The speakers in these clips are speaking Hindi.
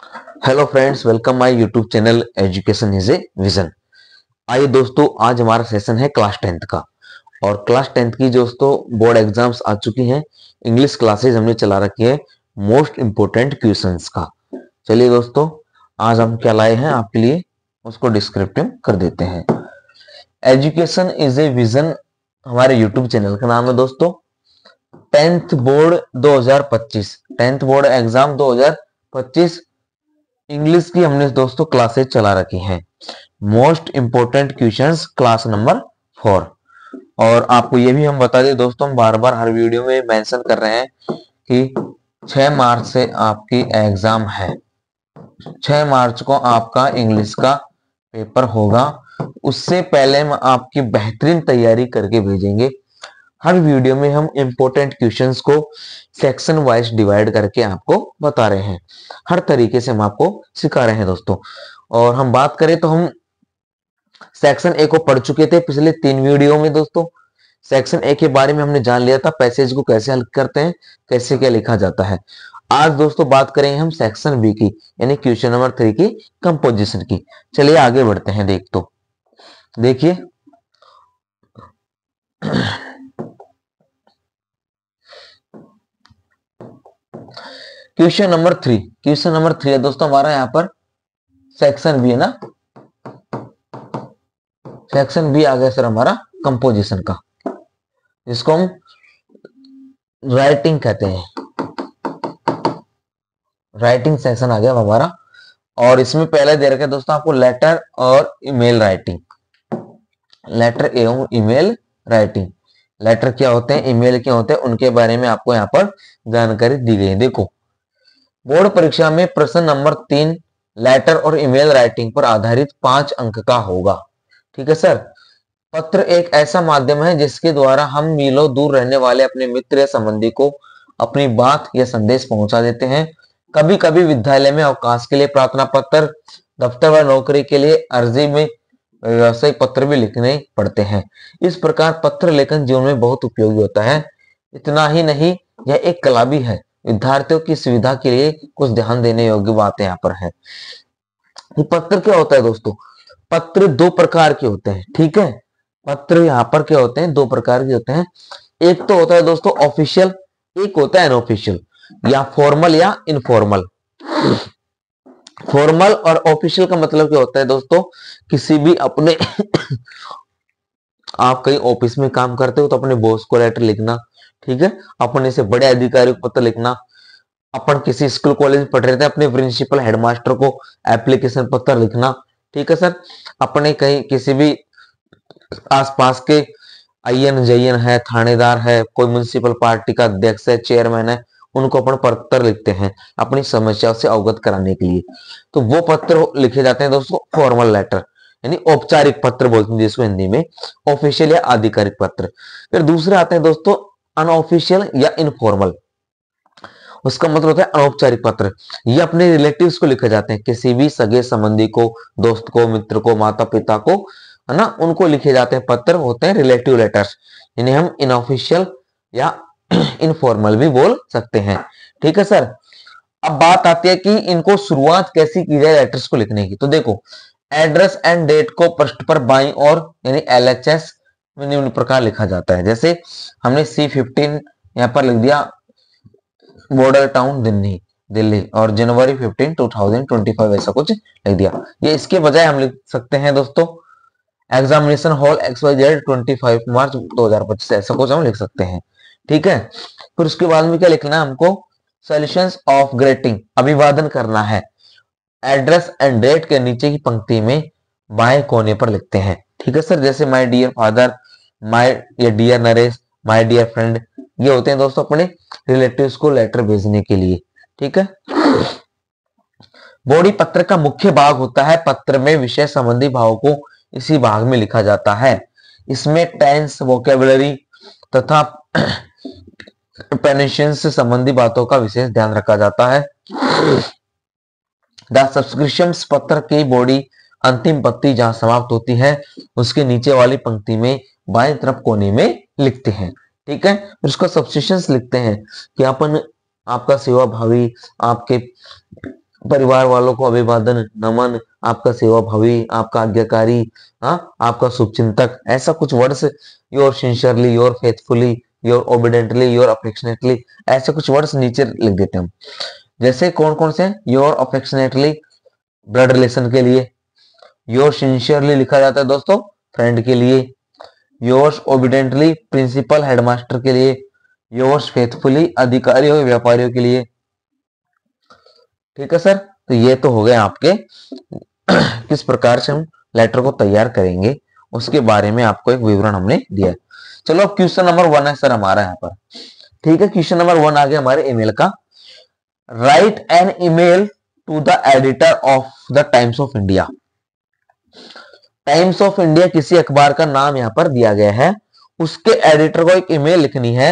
Hello friends, welcome my YouTube channel education is a vision. आइए दोस्तों, आज हमारा सेशन है क्लास 10th का। और क्लास 10th की दोस्तों बोर्ड एग्जाम्स आ चुकी हैं। इंग्लिश क्लासेस हमने चला रखी है मोस्ट इंपोर्टेंट क्वेश्चंस का। चलिए दोस्तों, आज हम क्या लाए हैं आपके लिए, उसको डिस्क्रिप्टिव कर देते हैं। एजुकेशन इज ए विजन हमारे यूट्यूब चैनल का नाम है दोस्तों। 10th board 2025, 10th board exam 2025 English की हमने दोस्तों क्लासेस चला रखी हैं। Most important questions class number 4। और आपको ये भी हम बता दें दोस्तों, हम बार बार हर वीडियो में मेंशन कर रहे हैं कि 6 मार्च से आपकी एग्जाम है। 6 मार्च को आपका इंग्लिश का पेपर होगा। उससे पहले हम आपकी बेहतरीन तैयारी करके भेजेंगे। हर वीडियो में हम इंपॉर्टेंट क्वेश्चंस को सेक्शन वाइज डिवाइड करके आपको बता रहे हैं। हर तरीके से हम आपको सिखा रहे हैं दोस्तों। और हम बात करें तो हम सेक्शन ए को पढ़ चुके थे पिछले 3 वीडियो में दोस्तों। सेक्शन ए के बारे में हमने जान लिया था, पैसेज को कैसे हल करते हैं, कैसे क्या लिखा जाता है। आज दोस्तों बात करेंगे हम सेक्शन बी की, यानी क्वेश्चन नंबर 3 की कंपोजिशन की। चलिए आगे बढ़ते हैं। देखिए क्वेश्चन नंबर 3 है दोस्तों हमारा। यहाँ पर सेक्शन बी है ना, सेक्शन बी आ गया सर हमारा कंपोजिशन का, जिसको हम राइटिंग कहते हैं। राइटिंग सेक्शन आ गया हमारा। और इसमें पहले दे रखा है दोस्तों आपको लेटर और ईमेल राइटिंग। लेटर एवं ईमेल राइटिंग। लेटर क्या होते हैं, ईमेल क्या होते हैं, उनके बारे में आपको यहाँ पर जानकारी दी गई है। देखो, बोर्ड परीक्षा में प्रश्न नंबर 3 लेटर और ईमेल राइटिंग पर आधारित 5 अंक का होगा। ठीक है सर। पत्र एक ऐसा माध्यम है जिसके द्वारा हम मीलों दूर रहने वाले अपने मित्र या संबंधी को अपनी बात या संदेश पहुंचा देते हैं। कभी कभी विद्यालय में अवकाश के लिए प्रार्थना पत्र, दफ्तर व नौकरी के लिए अर्जी में व्यवसायिक पत्र भी लिखने पड़ते हैं। इस प्रकार पत्र लेखन जीवन में बहुत उपयोगी होता है। इतना ही नहीं, यह एक कला भी है। विद्यार्थियों की सुविधा के लिए कुछ ध्यान देने योग्य बातें यहाँ पर है। पत्र क्या होता है दोस्तों? पत्र 2 प्रकार के होते हैं। ठीक है, पत्र यहाँ पर क्या होते हैं, 2 प्रकार के होते हैं। एक तो होता है दोस्तों ऑफिशियल, एक होता है अनऑफिशियल, या फॉर्मल या इनफॉर्मल। फॉर्मल और ऑफिशियल का मतलब क्या होता है दोस्तों, किसी भी अपने आप कहीं ऑफिस में काम करते हो तो अपने बॉस को लेटर लिखना। ठीक है, अपने से बड़े अधिकारी को पत्र लिखना। अपन किसी स्कूल कॉलेज में पढ़ रहे थे, अपने प्रिंसिपल हेडमास्टर को एप्लीकेशन पत्र लिखना। ठीक है सर। अपने कहीं किसी भी आसपास के आईएन जयन है, थानेदार है, कोई म्युनिसिपल पार्टी का अध्यक्ष है, चेयरमैन है, उनको अपन पत्र लिखते हैं अपनी समस्याओं से अवगत कराने के लिए। तो वो पत्र लिखे जाते हैं दोस्तों फॉर्मल लेटर, यानी औपचारिक पत्र बोलते हैं जिसको हिंदी में, ऑफिशियल या आधिकारिक पत्र। फिर दूसरे आते हैं दोस्तों अनऑफिशियल या इनफॉर्मल। उसका मतलब होता है अनौपचारिक पत्र। ये अपने रिलेटिव्स को लिखे जाते हैं, किसी भी सगे संबंधी को, दोस्त को, मित्र को, माता पिता को, है ना, उनको लिखे जाते हैं पत्र, होते हैं रिलेटिव लेटर्स। इन्हें हम इनऑफिशियल या इनफॉर्मल भी बोल सकते हैं। ठीक है सर। अब बात आती है कि इनको शुरुआत कैसी की जाए लेटर्स को लिखने की। तो देखो, एड्रेस एंड डेट को पृष्ठ पर बाईं ओर यानी एलएचएस में निम्न प्रकार लिखा जाता है। जैसे हमने C15 यहाँ पर लिख दिया, बॉर्डर टाउन दिल्ली, दिल्ली, और जनवरी 15 2025 ऐसा कुछ लिख दिया। ये इसके बजाय हम लिख सकते हैं दोस्तों एग्जामिनेशन हॉल XYZ 25 मार्च 2025, ऐसा कुछ हम लिख सकते हैं। ठीक है। फिर उसके बाद में क्या लिखना है हमको, सॉल्यूशंस ऑफ ग्रीटिंग, अभिवादन करना है। एड्रेस एंड डेट के नीचे की पंक्ति में बाएं कोने पर लिखते हैं। ठीक है सर। जैसे माय डियर फादर, माय या dear Naresh, my dear friend, ये होते हैं दोस्तों अपने रिलेटिव्स को लेटर भेजने के लिए। ठीक है। बॉडी पत्र का मुख्य भाग होता है। पत्र में विषय संबंधी भावों को इसी भाग में लिखा जाता है। इसमें टेंस, वोकेबुलरी तथा पेनिशंस से संबंधी बातों का विशेष ध्यान रखा जाता है। द सब्सक्रिप्शंस पत्र की बॉडी अंतिम पंक्ति जहां समाप्त होती है, उसके नीचे वाली पंक्ति में बाएं तरफ कोने में लिखते हैं। ठीक है। उसका सब्सक्रिप्शंस लिखते हैं कि अपन आपका सेवा भावी, आपके परिवार वालों को अभिवादन, नमन, आपका सेवा भावी, आपका आज्ञाकारी, हाँ, आपका शुभचिंतक, ऐसा कुछ words, your sincerely, your faithfully, your obediently, your affectionately, ऐसे कुछ वर्ड्स नीचे लिख देते हैं हम। जैसे कौन कौन से? योर अफेक्शनेटली ब्लड रिलेशन के लिए, योर सिंसियरली लिखा जाता है दोस्तों फ्रेंड के लिए, योर्स ओबिडेंटली प्रिंसिपल हेडमास्टर के लिए, योर्स फेथफुली अधिकारियों व्यापारियों के लिए। ठीक है सर, तो ये तो हो गए आपके किस प्रकार से हम लेटर को तैयार करेंगे उसके बारे में आपको एक विवरण हमने दिया है। चलो अब क्वेश्चन नंबर 1 है सर हमारा यहाँ पर। ठीक है, क्वेश्चन नंबर 1 आ गया हमारे ईमेल का। Write an email to the editor of the Times of India. Times of India किसी अखबार का नाम यहाँ पर दिया गया है, उसके एडिटर को एक ईमेल लिखनी है,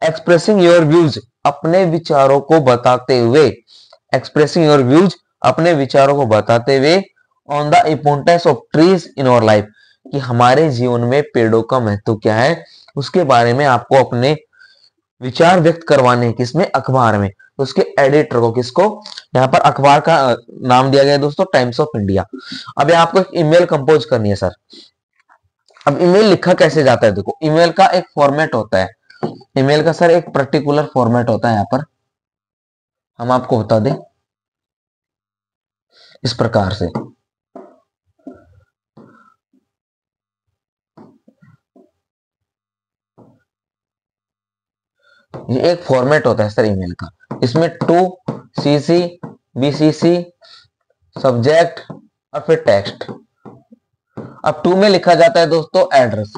एक्सप्रेसिंग योर व्यूज, अपने विचारों को बताते हुए, एक्सप्रेसिंग योर व्यूज, अपने विचारों को बताते हुए, on the importance of trees in our life, कि हमारे जीवन में पेड़ों का महत्व क्या है, उसके बारे में आपको अपने विचार व्यक्त करवाने, किसमें? अखबार में। उसके एडिटर को, किसको? यहाँ पर अखबार का नाम दिया गया है दोस्तों टाइम्स ऑफ इंडिया। अब आपको एक ईमेल कंपोज करनी है सर। अब ईमेल लिखा कैसे जाता है? देखो, ईमेल का एक फॉर्मेट होता है, ईमेल का सर एक पर्टिकुलर फॉर्मेट होता है, यहाँ पर हम आपको बता दें इस प्रकार से। ये एक फॉर्मेट होता है सर ईमेल का, इसमें टू सीसी, बीसीसी, सब्जेक्ट और फिर टेक्स्ट। अब टू में लिखा जाता है दोस्तों एड्रेस।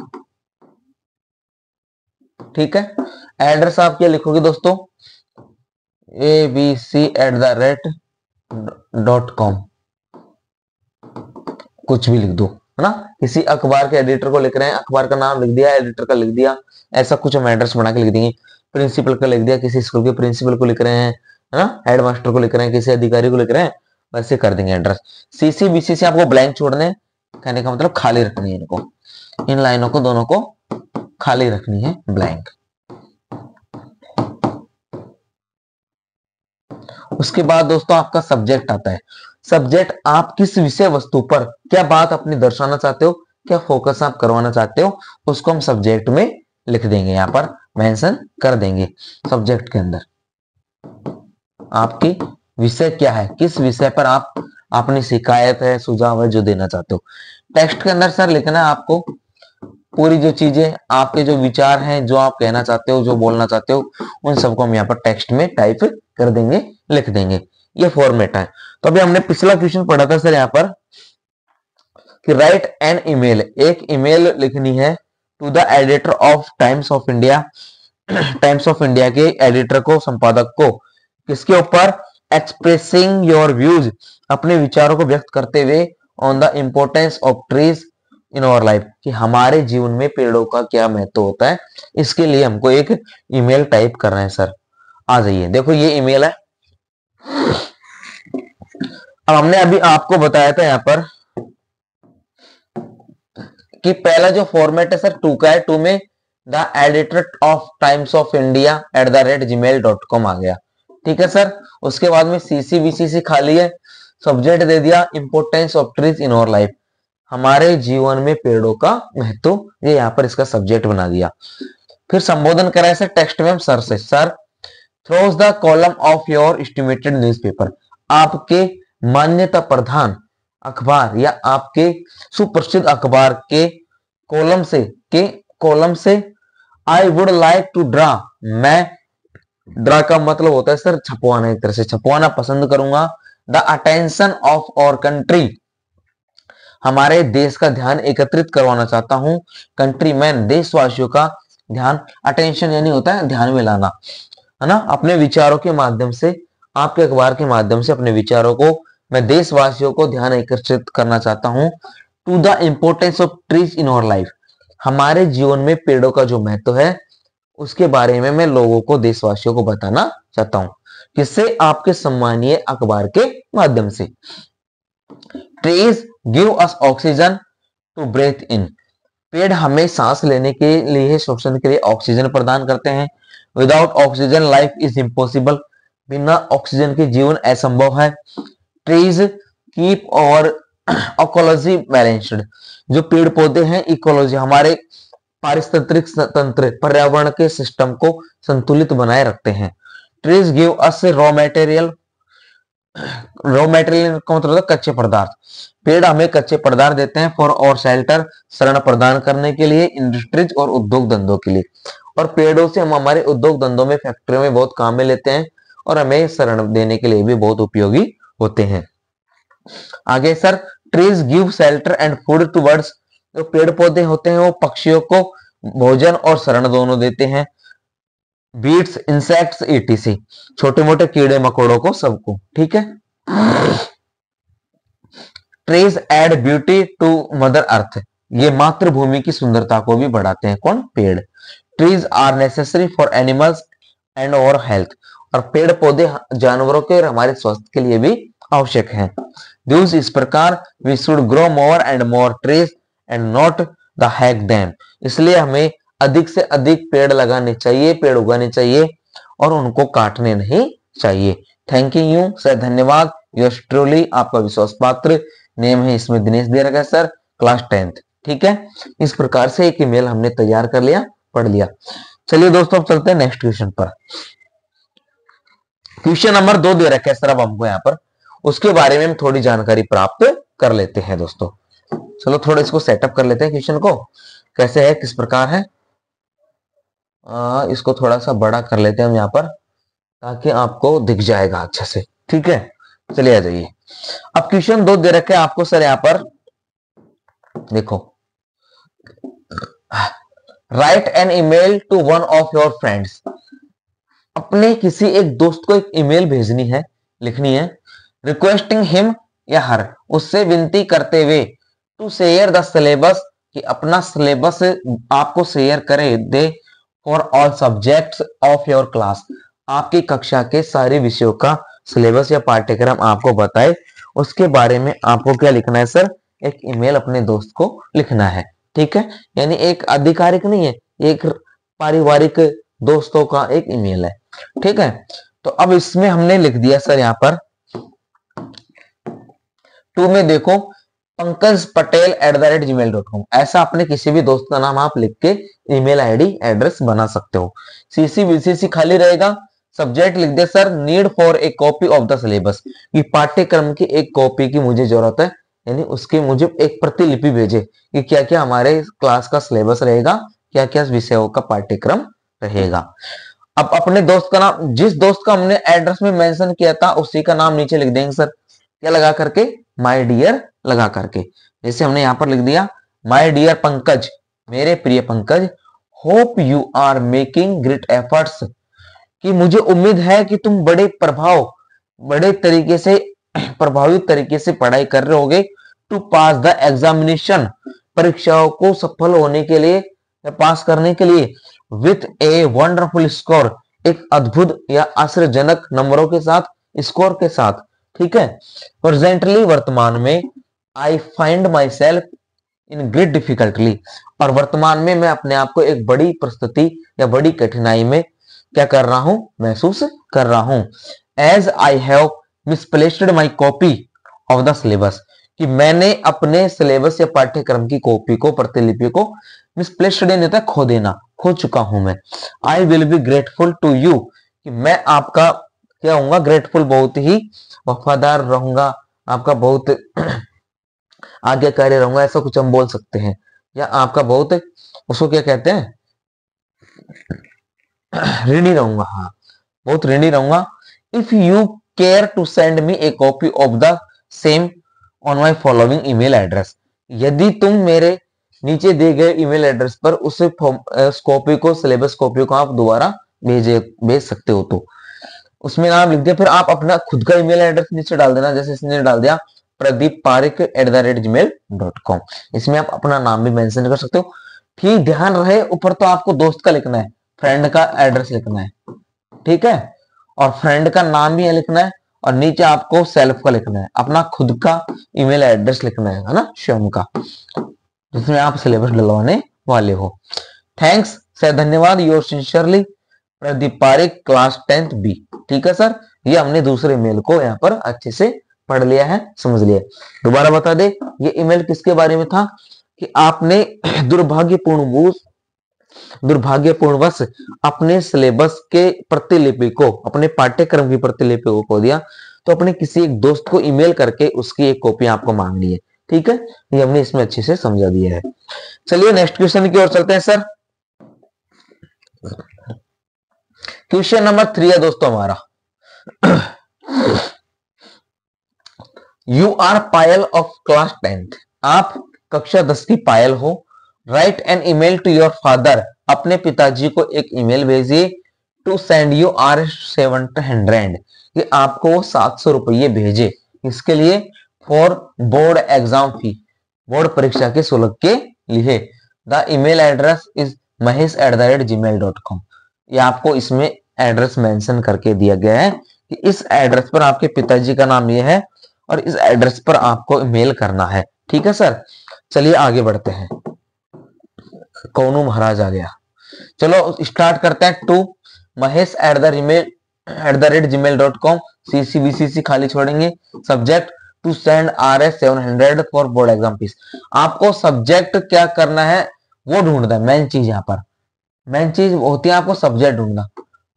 ठीक है, एड्रेस आप क्या लिखोगे दोस्तों? abc@.com, कुछ भी लिख दो, है ना। किसी अखबार के एडिटर को लिख रहे हैं, अखबार का नाम लिख दिया, एडिटर का लिख दिया, ऐसा कुछ हम एड्रेस बना के लिख देंगे। प्रिंसिपल का लिख दिया, किसी स्कूल के प्रिंसिपल को लिख रहे हैं, है ना, हेडमास्टर को लिख रहे हैं, किसी अधिकारी को लिख रहे हैं, वैसे कर देंगे एड्रेस। सीसी बीसीसी आपको ब्लैंक छोड़ने, कहने का मतलब खाली रखनी है इनको, इन लाइनों को दोनों को खाली रखनी है, ब्लैंक। उसके बाद दोस्तों आपका सब्जेक्ट आता है। सब्जेक्ट, आप किस विषय वस्तु पर क्या बात अपनी दर्शाना चाहते हो, क्या फोकस आप करवाना चाहते हो, उसको हम सब्जेक्ट में लिख देंगे, यहाँ पर मेंशन कर देंगे सब्जेक्ट के अंदर। आपकी विषय क्या है, किस विषय पर आप अपनी शिकायत है, सुझाव है जो देना चाहते हो। टेक्स्ट के अंदर सर लिखना है आपको पूरी जो चीजें, आपके जो विचार हैं, जो आप कहना चाहते हो, जो बोलना चाहते हो, उन सबको हम यहाँ पर टेक्स्ट में टाइप कर देंगे, लिख देंगे। ये फॉर्मेट है। तो अभी हमने पिछला क्वेश्चन पढ़ा था सर यहाँ पर कि राइट एन ईमेल, एक ईमेल लिखनी है to the editor of Times of India, Times of India के एडिटर को, संपादक को, किसके ऊपर? एक्सप्रेसिंग योर व्यूज, अपने विचारों को व्यक्त करते हुए, on the importance of trees in our life, कि हमारे जीवन में पेड़ों का क्या महत्व होता है, इसके लिए हमको एक ईमेल टाइप कर रहे हैं सर। आ जाइए, देखो ये ईमेल है। अब हमने अभी आपको बताया था यहाँ पर कि पहला जो फॉर्मेट है सर टू का है, टू में the editor of Times of India @gmail.com आ गया। ठीक है सर, उसके बाद में सीसी बीसीसी खाली है, सब्जेक्ट दे दिया importance of trees in our life, हमारे जीवन में पेड़ों का महत्व, ये यहाँ पर इसका सब्जेक्ट बना दिया। फिर संबोधन करा है सर टेक्स्ट में हम सर से, sir through the column of your estimated newspaper, आपके मान्यता प्रधान अखबार या आपके सुप्रसिद्ध अखबार के कॉलम से I would like to draw, मैं, ड्रा का मतलब होता है सर छपवाना, एक तरह से छपवाना पसंद करूंगा, the attention of our country, हमारे देश का ध्यान एकत्रित करवाना चाहता हूं, कंट्री मैन, देशवासियों का ध्यान, अटेंशन यानी होता है ध्यान में लाना, है ना, अपने विचारों के माध्यम से, आपके अखबार के माध्यम से अपने विचारों को मैं देशवासियों को ध्यान एकत्रित करना चाहता हूं, to the importance of trees in our life, हमारे जीवन में पेड़ों का जो महत्व है उसके बारे में मैं लोगों को, देशवासियों को बताना चाहता हूं, किससे? आपके सम्मानीय अखबार के माध्यम से। Trees give us oxygen to breathe in, पेड़ हमें सांस लेने के लिए, श्वसन के लिए ऑक्सीजन प्रदान करते हैं, without oxygen life is impossible, बिना ऑक्सीजन के जीवन असंभव है। ट्रीज कीप और इकोलॉजी बैलेंस्ड, जो पेड़ पौधे हैं इकोलॉजी हमारे पारिस्थितिक तंत्र पर्यावरण के सिस्टम को संतुलित बनाए रखते हैं। ट्रीज गिव अस रॉ मटेरियल का मतलब है कच्चे पदार्थ। पेड़ हमें कच्चे पदार्थ देते हैं फॉर और शेल्टर, शरण प्रदान करने के लिए, इंडस्ट्रीज और उद्योग धंधों के लिए। और पेड़ों से हम हमारे उद्योग धंधों में फैक्ट्रियों में बहुत काम में लेते हैं और हमें शरण देने के लिए भी बहुत उपयोगी होते हैं। आगे sir, trees give shelter and food to birds, जो पेड़ पौधे होते हैं वो पक्षियों को भोजन और शरण दोनों देते हैं। बीट्स, इंसेक्ट्स, ईटीसी, छोटे मोटे कीड़े मकोड़ों को, सबको, ठीक है। Trees add beauty to mother earth, ये मातृभूमि की सुंदरता को भी बढ़ाते हैं, कौन, पेड़। Trees are necessary for animals and our health, और पेड़ पौधे जानवरों के और हमारे स्वास्थ्य के लिए भी आवश्यक हैं। दूस इस प्रकार we should grow more and more trees and not the hack them, इसलिए हमें अधिक से अधिक पेड़ लगाने चाहिए, पेड़ उगाने चाहिए और उनको काटने नहीं चाहिए। थैंक यू सर, धन्यवाद। योर्स ट्रूली, आपका विश्वास पात्र। नेम है इसमें दिनेश दे रखा है सर, क्लास 10th, ठीक है। इस प्रकार से एक ईमेल हमने तैयार कर लिया, पढ़ लिया। चलिए दोस्तों, अब चलते हैं नेक्स्ट क्वेश्चन पर। क्वेश्चन नंबर 2 दे रखा है सर अब हमको यहाँ पर, उसके बारे में हम थोड़ी जानकारी प्राप्त कर लेते हैं दोस्तों। चलो थोड़ा इसको सेटअप कर लेते हैं, क्वेश्चन को कैसे है, किस प्रकार है। इसको थोड़ा सा बड़ा कर लेते हैं हम यहाँ पर, ताकि आपको दिख जाएगा अच्छे से, ठीक है। चलिए आ जाइए। अब क्वेश्चन 2 दे रखे आपको सर यहाँ पर, देखो, write an email to one of your friends, अपने किसी एक दोस्त को एक ईमेल भेजनी है, लिखनी है। रिक्वेस्टिंग हिम या हर, उससे विनती करते हुए, टू शेयर द सिलेबस, कि अपना सिलेबस आपको शेयर करे दे, for all subjects of your class, आपकी कक्षा के सारे विषयों का सिलेबस या पाठ्यक्रम आपको बताए, उसके बारे में आपको क्या लिखना है सर, एक ईमेल अपने दोस्त को लिखना है, ठीक है। यानी एक आधिकारिक नहीं है, एक पारिवारिक दोस्तों का एक ईमेल है, ठीक है। तो अब इसमें हमने लिख दिया सर यहाँ पर 2 में देखो, पंकज पटेल @gmail.com, ऐसा अपने किसी भी दोस्त का नाम आप लिख के ईमेल आईडी एड्रेस बना सकते हो। सीसी बीसीसी खाली रहेगा। सब्जेक्ट लिख दे sir, need for a copy of the syllabus, कि पाठ्यक्रम की एक कॉपी की मुझे जरूरत है, यानी उसकी मुझे एक प्रतिलिपि भेजे कि क्या क्या हमारे क्लास का सिलेबस रहेगा, क्या क्या विषयों का पाठ्यक्रम रहेगा। अब अपने दोस्त का नाम, जिस दोस्त का हमने एड्रेस में मेंशन किया था उसी का नाम नीचे लिख देंगे सर, क्या लगा करके, माय डियर लगा करके। जैसे हमने यहां पर लिख दिया, माय डियर पंकज, मेरे प्रिय Pankaj, hope you are making great efforts, कि मुझे उम्मीद है कि तुम बड़े तरीके से प्रभावित तरीके से पढ़ाई कर रहे होगे, टू पास द एग्जामिनेशन, परीक्षाओं को सफल होने के लिए या पास करने के लिए, विथ ए वंडरफुल स्कोर, एक अद्भुत या आश्चर्यजनक नंबरों के साथ, स्कोर के साथ, ठीक है। प्रेजेंटली, वर्तमान में, I find my self in great difficulty, और वर्तमान में मैं अपने आप को एक बड़ी परिस्थिति या बड़ी कठिनाई में क्या कर रहा हूं, महसूस कर रहा हूं। As I have misplaced my copy of the syllabus, कि मैंने अपने सिलेबस या पाठ्यक्रम की कॉपी को, प्रतिलिपि को, मिसप्लेस्ड नहीं था, खो देना, खो चुका हूं मैं। I will be grateful to you, कि मैं आपका क्या होऊंगा, ग्रेटफुल, बहुत ही वफादार रहूंगा, आपका बहुत आज्ञाकारी रहूंगा, ऐसा कुछ हम बोल सकते हैं। या आपका बहुत, उसको क्या कहते हैं, ऋणी रहूंगा, हाँ, बहुत ऋणी रहूंगा। If you care to send me a copy of the same on my following email address, यदि तुम मेरे नीचे दिए गए ईमेल एड्रेस पर उस कॉपी को, सिलेबस कॉपी को आप दोबारा भेज सकते हो, तो उसमें नाम लिख दिया, फिर आप अपना खुद का ईमेल एड्रेस नीचे डाल देना। जैसे इसने डाल दिया pradeepparik@gmail.com, इसमें आप अपना नाम भी मेंशन कर सकते हो। ठीक ध्यान रहे, ऊपर तो आपको दोस्त का लिखना है, फ्रेंड का एड्रेस लिखना है, ठीक है, और फ्रेंड का नाम भी लिखना है, और नीचे आपको सेल्फ का लिखना है, अपना खुद का ईमेल एड्रेस लिखना है ना, स्वयं का, जिसमें आप सिलेबस डलवाने वाले हो। थैंक्स सर, धन्यवाद। Your sincerely Pradeep Pareek, class 10th B, ठीक है सर, ये हमने दूसरे ईमेल को यहाँ पर अच्छे से पढ़ लिया है, समझ लिया। दोबारा बता दे, ये ईमेल किसके बारे में था कि आपने दुर्भाग्यपूर्णवश अपने सिलेबस के प्रतिलिपि को, अपने पाठ्यक्रम की प्रतिलिपि को खो दिया, तो अपने किसी एक दोस्त को ईमेल करके उसकी एक कॉपी आपको मांगनी है। ठीक है, ये हमने इसमें अच्छे से समझा दिया है। चलिए नेक्स्ट क्वेश्चन की ओर चलते हैं सर। क्वेश्चन नंबर 3 है दोस्तों हमारा। You are Payal of class 10th, आप कक्षा 10 की पायल हो। Write an email to your father, अपने पिताजी को एक ईमेल भेजिए। टू सेंड यू आर 700, कि आपको वो 700 रुपये भेजे। इसके लिए for board exam fee, board परीक्षा के शुल्क के लिए। The email address is mahesh@gmail.com, ये आपको इसमें एड्रेस मेंशन करके दिया गया है कि इस एड्रेस पर आपके पिताजी का नाम ये है और इस एड्रेस पर आपको ईमेल करना है। ठीक है सर, चलिए आगे बढ़ते हैं। कौनू महाराज आ गया। चलो स्टार्ट करते हैं। टू mahesh@gmail.com, CCBCC खाली छोड़ेंगे। Subject to send RS 700 for board exam fees. आपको सब्जेक्ट क्या करना है वो ढूंढना है, मेन चीज यहाँ पर, मेन चीज होती है आपको सब्जेक्ट ढूंढना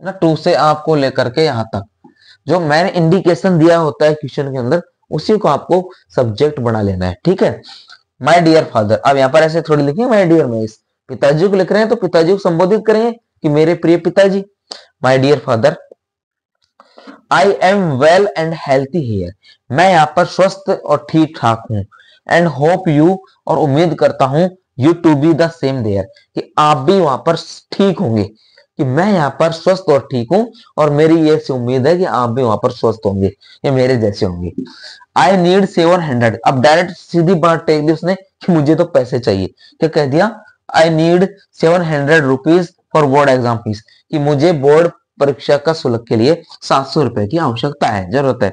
ना। 2 से आपको लेकर के यहाँ तक जो मैंने इंडिकेशन दिया होता है क्वेश्चन के अंदर, उसी को आपको सब्जेक्ट बना लेना है। ठीक है, माय डियर फादर, अब यहाँ पर ऐसे थोड़ी लिखेंगे माय डियर महेश, पिताजी को लिख रहे हैं तो पिताजी को संबोधित करेंगे कि मेरे प्रिय पिताजी। My dear father, I am well and healthy here, मैं यहाँ पर स्वस्थ और ठीक ठाक हूँ। एंड होप यू, और उम्मीद करता हूँ, you to be the same there, कि आप भी वहां पर ठीक होंगे, कि मैं यहाँ पर स्वस्थ और ठीक हूँ और मेरी ये उम्मीद है कि आप भी वहां पर स्वस्थ होंगे या मेरे जैसे होंगे। आई नीड 700, अब डायरेक्ट सीधी बात टेक दी उसने कि मुझे तो पैसे चाहिए। क्या कह दिया? I need 700 rupees for board exam fees, कि मुझे बोर्ड परीक्षा का शुल्क के लिए 700 रुपए की आवश्यकता है, जरूरत है।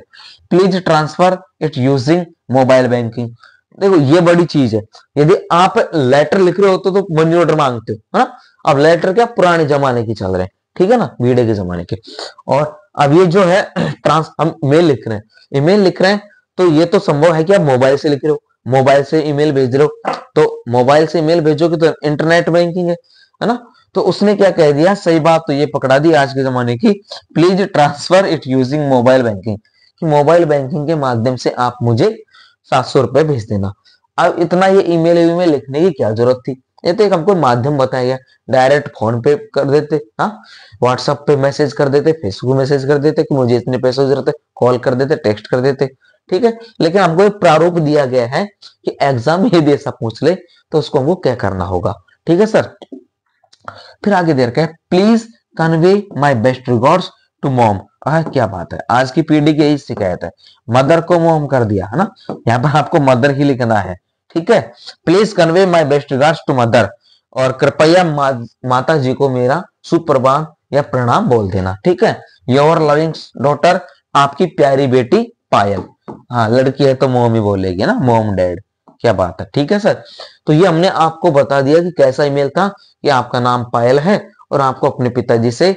Please transfer it using mobile banking. देखो ये बड़ी चीज है, यदि आप लेटर लिख रहे होते तो मनी ऑर्डर मांगते हो, है ना। अब लेटर क्या पुराने जमाने की चल रहे हैं, ठीक है ना, वीडियो के जमाने के। और अब ये जो है हम मेल लिख रहे हैं, ईमेल लिख रहे हैं, तो ये तो संभव है कि आप मोबाइल से लिख रहे हो, मोबाइल से ईमेल भेज रहे हो, तो मोबाइल से ईमेल भेजोगे तो इंटरनेट बैंकिंग है ना। तो उसने क्या कह दिया, सही बात तो ये पकड़ा दी आज के जमाने की, please transfer it using mobile banking, कि मोबाइल बैंकिंग के माध्यम से आप मुझे 700 रुपए भेज देना। अब इतना ये ईमेल लिखने की क्या जरूरत थी, ये तो एक हमको माध्यम बताया गया। डायरेक्ट फोन पे कर देते, हाँ व्हाट्सएप पे मैसेज कर देते, फेसबुक मैसेज कर देते कि मुझे इतने पैसों की जरूरत है, कॉल कर देते, टेक्स्ट कर देते, ठीक है। लेकिन हमको एक प्रारूप दिया गया है कि एग्जाम यदि ऐसा पूछ ले तो उसको हमको क्या करना होगा, ठीक है सर। फिर आगे दे रखा है, please convey my best regards to mom. क्या बात है, आज की पीढ़ी की यही शिकायत है, मदर को मॉम कर दिया है ना, यहाँ पर आपको मदर ही लिखना है, ठीक है। Please convey my best regards to mother, और कृपया माता जी को मेरा सुप्रभात या प्रणाम बोल देना, ठीक है। योर लविंग डॉटर, आपकी प्यारी बेटी पायल। हाँ लड़की है तो मॉम ही बोलेगी ना, मॉम डैड, क्या बात है, ठीक है सर। तो ये हमने आपको बता दिया कि कैसा ईमेल था, कि आपका नाम पायल है और आपको अपने पिताजी से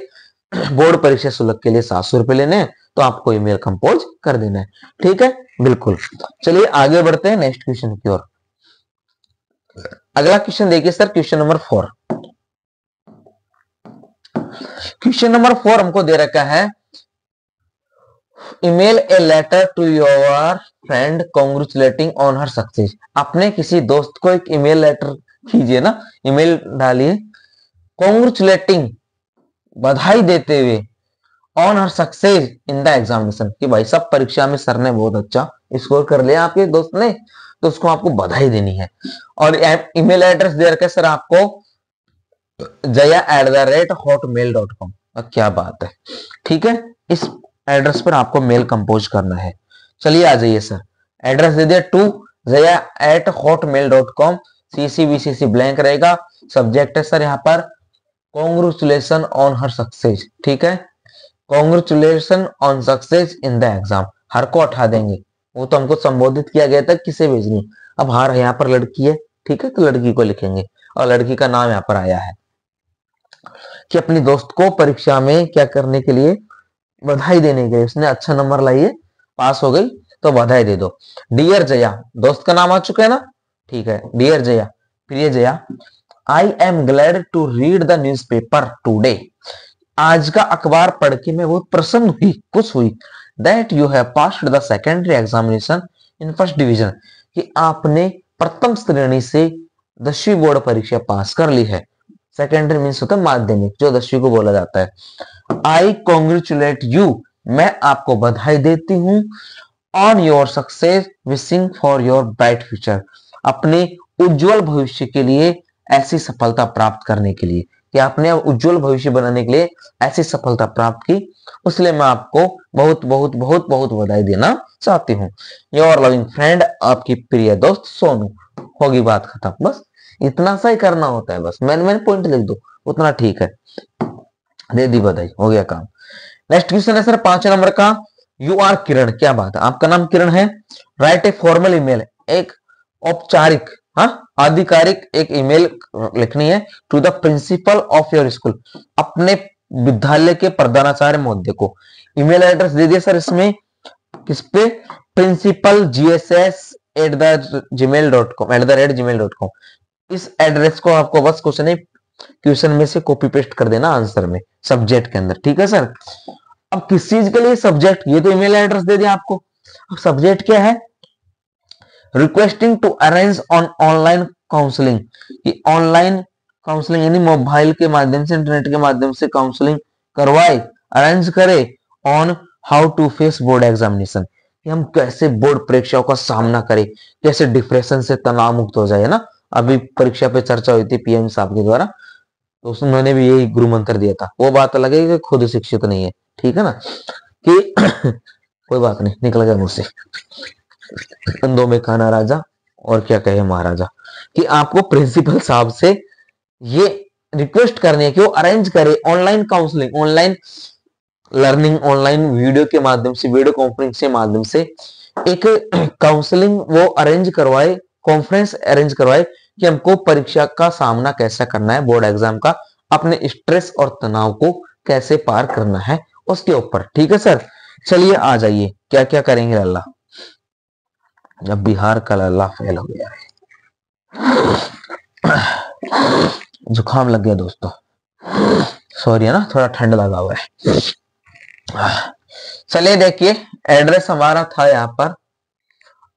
बोर्ड परीक्षा शुल्क के लिए 700 रुपए लेने हैं, तो आपको ईमेल कंपोज कर देना है, ठीक है, बिल्कुल। चलिए आगे बढ़ते हैं नेक्स्ट क्वेश्चन की ओर। अगला क्वेश्चन देखिए sir, question number 4। Question number 4 हमको दे रखा है, email a letter to your friend congratulating on her success. अपने किसी दोस्त को एक ईमेल लेटर कीजिए ना, ईमेल डालिए कॉन्ग्रेचुलेटिंग, बधाई देते हुए, on her success in the examination, कि भाई सब परीक्षा में सर ने बहुत अच्छा स्कोर कर लिया आपके दोस्त ने, तो उसको आपको बधाई देनी है। और ईमेल एड्रेस दे रखा है सर आपको jaya@hotmail.com। क्या बात है, ठीक है, इस एड्रेस पर आपको मेल कंपोज करना है। चलिए आ जाइए सर, एड्रेस दे दिया टू jaya@hotmail.com, CCBCC ब्लैंक रहेगा। सब्जेक्ट है सर यहाँ पर कॉन्ग्रेचुलेशन ऑन हर सक्सेस, ठीक है, congratulation on success in the exam. Her को हटा देंगे, वो तो हमको संबोधित किया गया था किसे भेजनी, अब हर यहाँ पर लड़की है, ठीक है, तो लड़की को लिखेंगे और लड़की का नाम यहाँ पर आया है, कि अपनी दोस्त को परीक्षा में क्या करने के लिए बधाई देने के लिए, उसने अच्छा नंबर लाइए, पास हो गई तो बधाई दे दो। डियर जया, दोस्त का नाम आ चुका है ना, ठीक है। डियर जया, प्रिय Jaya, I am glad to read the newspaper today. आज का अखबार पढ़ के मैं बहुत प्रसन्न हुई, खुश हुई। That you have passed the secondary examination in first division, कि आपने प्रथम श्रेणी से 10वीं बोर्ड परीक्षा पास कर ली है। सेकेंडरी मीन्स होता है माध्यमिक, जो 10वीं को बोला जाता है। आई कॉन्ग्रेचुलेट यू, मैं आपको बधाई देती हूँ। On your success, wishing for your bright future, अपने उज्जवल भविष्य के लिए, ऐसी सफलता प्राप्त करने के लिए, कि आपने उज्जवल भविष्य बनाने के लिए ऐसी सफलता प्राप्त की, उसलिए मैं आपको बहुत बहुत बहुत बहुत बधाई देना चाहती हूँ। योर लविंग फ्रेंड, आपकी प्रिय दोस्त सोनू। होगी बात खत्म, बस इतना सा ही करना होता है, बस मैंने पॉइंट लिख दो, उतना ठीक है, दे दी बधाई, हो गया काम। नेक्स्ट क्वेश्चन है सर 5 नंबर का। यू आर किरण, क्या बात है, आपका नाम किरण है। राइट ए फॉर्मल ईमेल, एक औपचारिक, हाँ आधिकारिक एक ईमेल लिखनी है to the principal of your school, अपने विद्यालय के प्रधानाचार्य महोदय को। ईमेल एड्रेस दे दिया सर इसमें, किस पे, प्रिंसिपल gss@gmail.com, @gmail.com। इस एड्रेस को आपको बस क्वेश्चन में से कॉपी पेस्ट कर देना आंसर में, सब्जेक्ट के अंदर, ठीक है सर। अब किस चीज के लिए सब्जेक्ट, ये तो ईमेल एड्रेस दे दिया आपको, अब सब्जेक्ट क्या है, requesting to arrange on online counselling, कि ऑनलाइन काउंसलिंग यानी मोबाइल के माध्यम से, इंटरनेट के माध्यम से काउंसलिंग करवाए, अरेंज करे on how to face board examination, कि हम कैसे बोर्ड परीक्षाओं का सामना करें, कैसे डिप्रेशन से तनाव मुक्त हो जाए ना। अभी परीक्षा पे चर्चा हुई थी पीएम साहब के द्वारा, तो उन्होंने भी यही गुरु मंत्र दिया था। वो बात अलग है कि खुद शिक्षित नहीं है, ठीक है ना, कि कोई बात नहीं, निकल गया मुझसे। कंधों में खाना राजा, और क्या कहे महाराजा, कि आपको प्रिंसिपल साहब से ये रिक्वेस्ट करनी है कि वो अरेंज करे online counselling, online learning, online video के माध्यम से, वीडियो कॉन्फ्रेंस के माध्यम से एक काउंसलिंग वो अरेंज करवाए, कॉन्फ्रेंस अरेंज करवाए, कि हमको परीक्षा का सामना कैसा करना है, बोर्ड एग्जाम का, अपने स्ट्रेस और तनाव को कैसे पार करना है उसके ऊपर, ठीक है सर। चलिए आ जाइए, क्या क्या करेंगे अल्लाह। जब बिहार का लल्ला फेल हो गया है, जुकाम लग गया दोस्तों, सॉरी है ना, थोड़ा ठंड लगा हुआ है। चलिए देखिए, एड्रेस हमारा था यहाँ पर,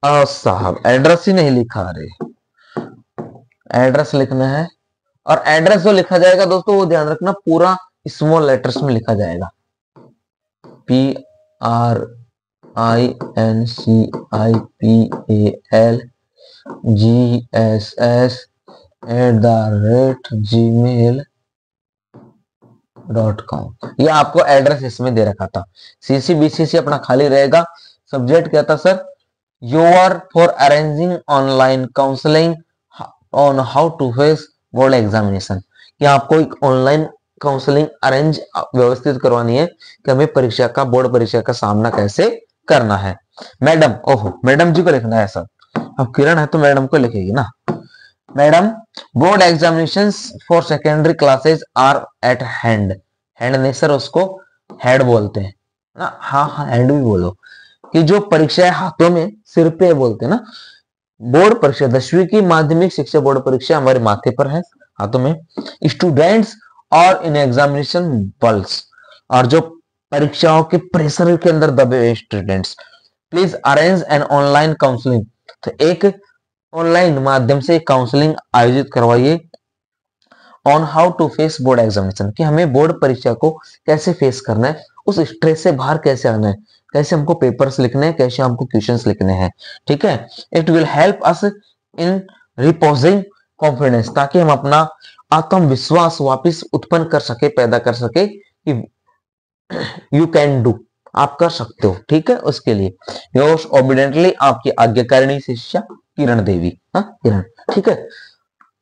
साहब एड्रेस ही नहीं लिखा रहे, एड्रेस लिखना है, और एड्रेस जो लिखा जाएगा दोस्तों वो ध्यान रखना पूरा स्मॉल लेटर्स में लिखा जाएगा, PRINCIPALGSS@gmail.com, ये आपको एड्रेस इसमें दे रखा था। CCBCC अपना खाली रहेगा। सब्जेक्ट क्या था sir, you are for arranging online counselling on how to face board examination, कि आपको एक ऑनलाइन काउंसलिंग अरेंज व्यवस्थित करवानी है कि हमें परीक्षा का, बोर्ड परीक्षा का सामना कैसे करना है। मैडम, ओहो मैडम जी को लिखना है सर, अब किरण है तो मैडम को लिखेगी ना। Madam, board examination for secondary classes are at hand, hand नहीं सर, उसको हेड बोलते हैं ना, हाँ हाँ हैंड भी बोलो, कि जो परीक्षा है हाथों में, सिर पे बोलते हैं ना। बोर्ड परीक्षा 10वीं की माध्यमिक शिक्षा बोर्ड परीक्षा हमारे माथे पर है, हाथों में। स्टूडेंट्स और इन एग्जामिनेशन पल्स, और जो परीक्षाओं के प्रेशर के अंदर दबे हुए students, please arrange an online counselling, तो एक ऑनलाइन माध्यम से काउंसलिंग आयोजित करवाइए on how to face board examination, कि हमें बोर्ड परीक्षा को कैसे फेस करना है, उस स्ट्रेस से बाहर कैसे आना है, कैसे हमको पेपर्स लिखने हैं, कैसे हमको क्वेश्चंस लिखने हैं, ठीक है। It will help us in reposing confidence, ताकि हम अपना आत्मविश्वास वापस उत्पन्न कर सके, पैदा कर सके, कि यू कैन डू, आप कर सकते हो, ठीक है। उसके लिए योर्स ओबीडिएंटली, आपकी आज्ञाकारिणी शिष्या किरण देवी, हाँ किरण, ठीक है।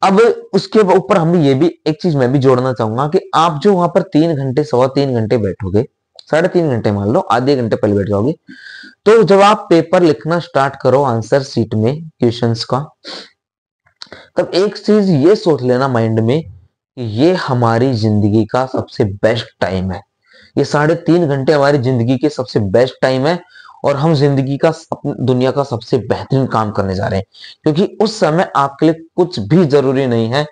अब उसके ऊपर हम ये भी एक चीज मैं भी जोड़ना चाहूंगा, कि आप जो वहां पर 3 घंटे, 3.25 घंटे बैठोगे, 3.5 घंटे मान लो, आधे घंटे पहले बैठ जाओगे, तो जब आप पेपर लिखना स्टार्ट करो आंसर शीट में क्वेश्चंस का, तब एक चीज ये सोच लेना माइंड में कि ये हमारी जिंदगी का सबसे बेस्ट टाइम है, ये 3.5 घंटे हमारी जिंदगी के सबसे बेस्ट टाइम है और हम जिंदगी का दुनिया का सबसे बेहतरीन काम करने जा रहे हैं, क्योंकि उस समय आपके लिए कुछ भी जरूरी नहीं है,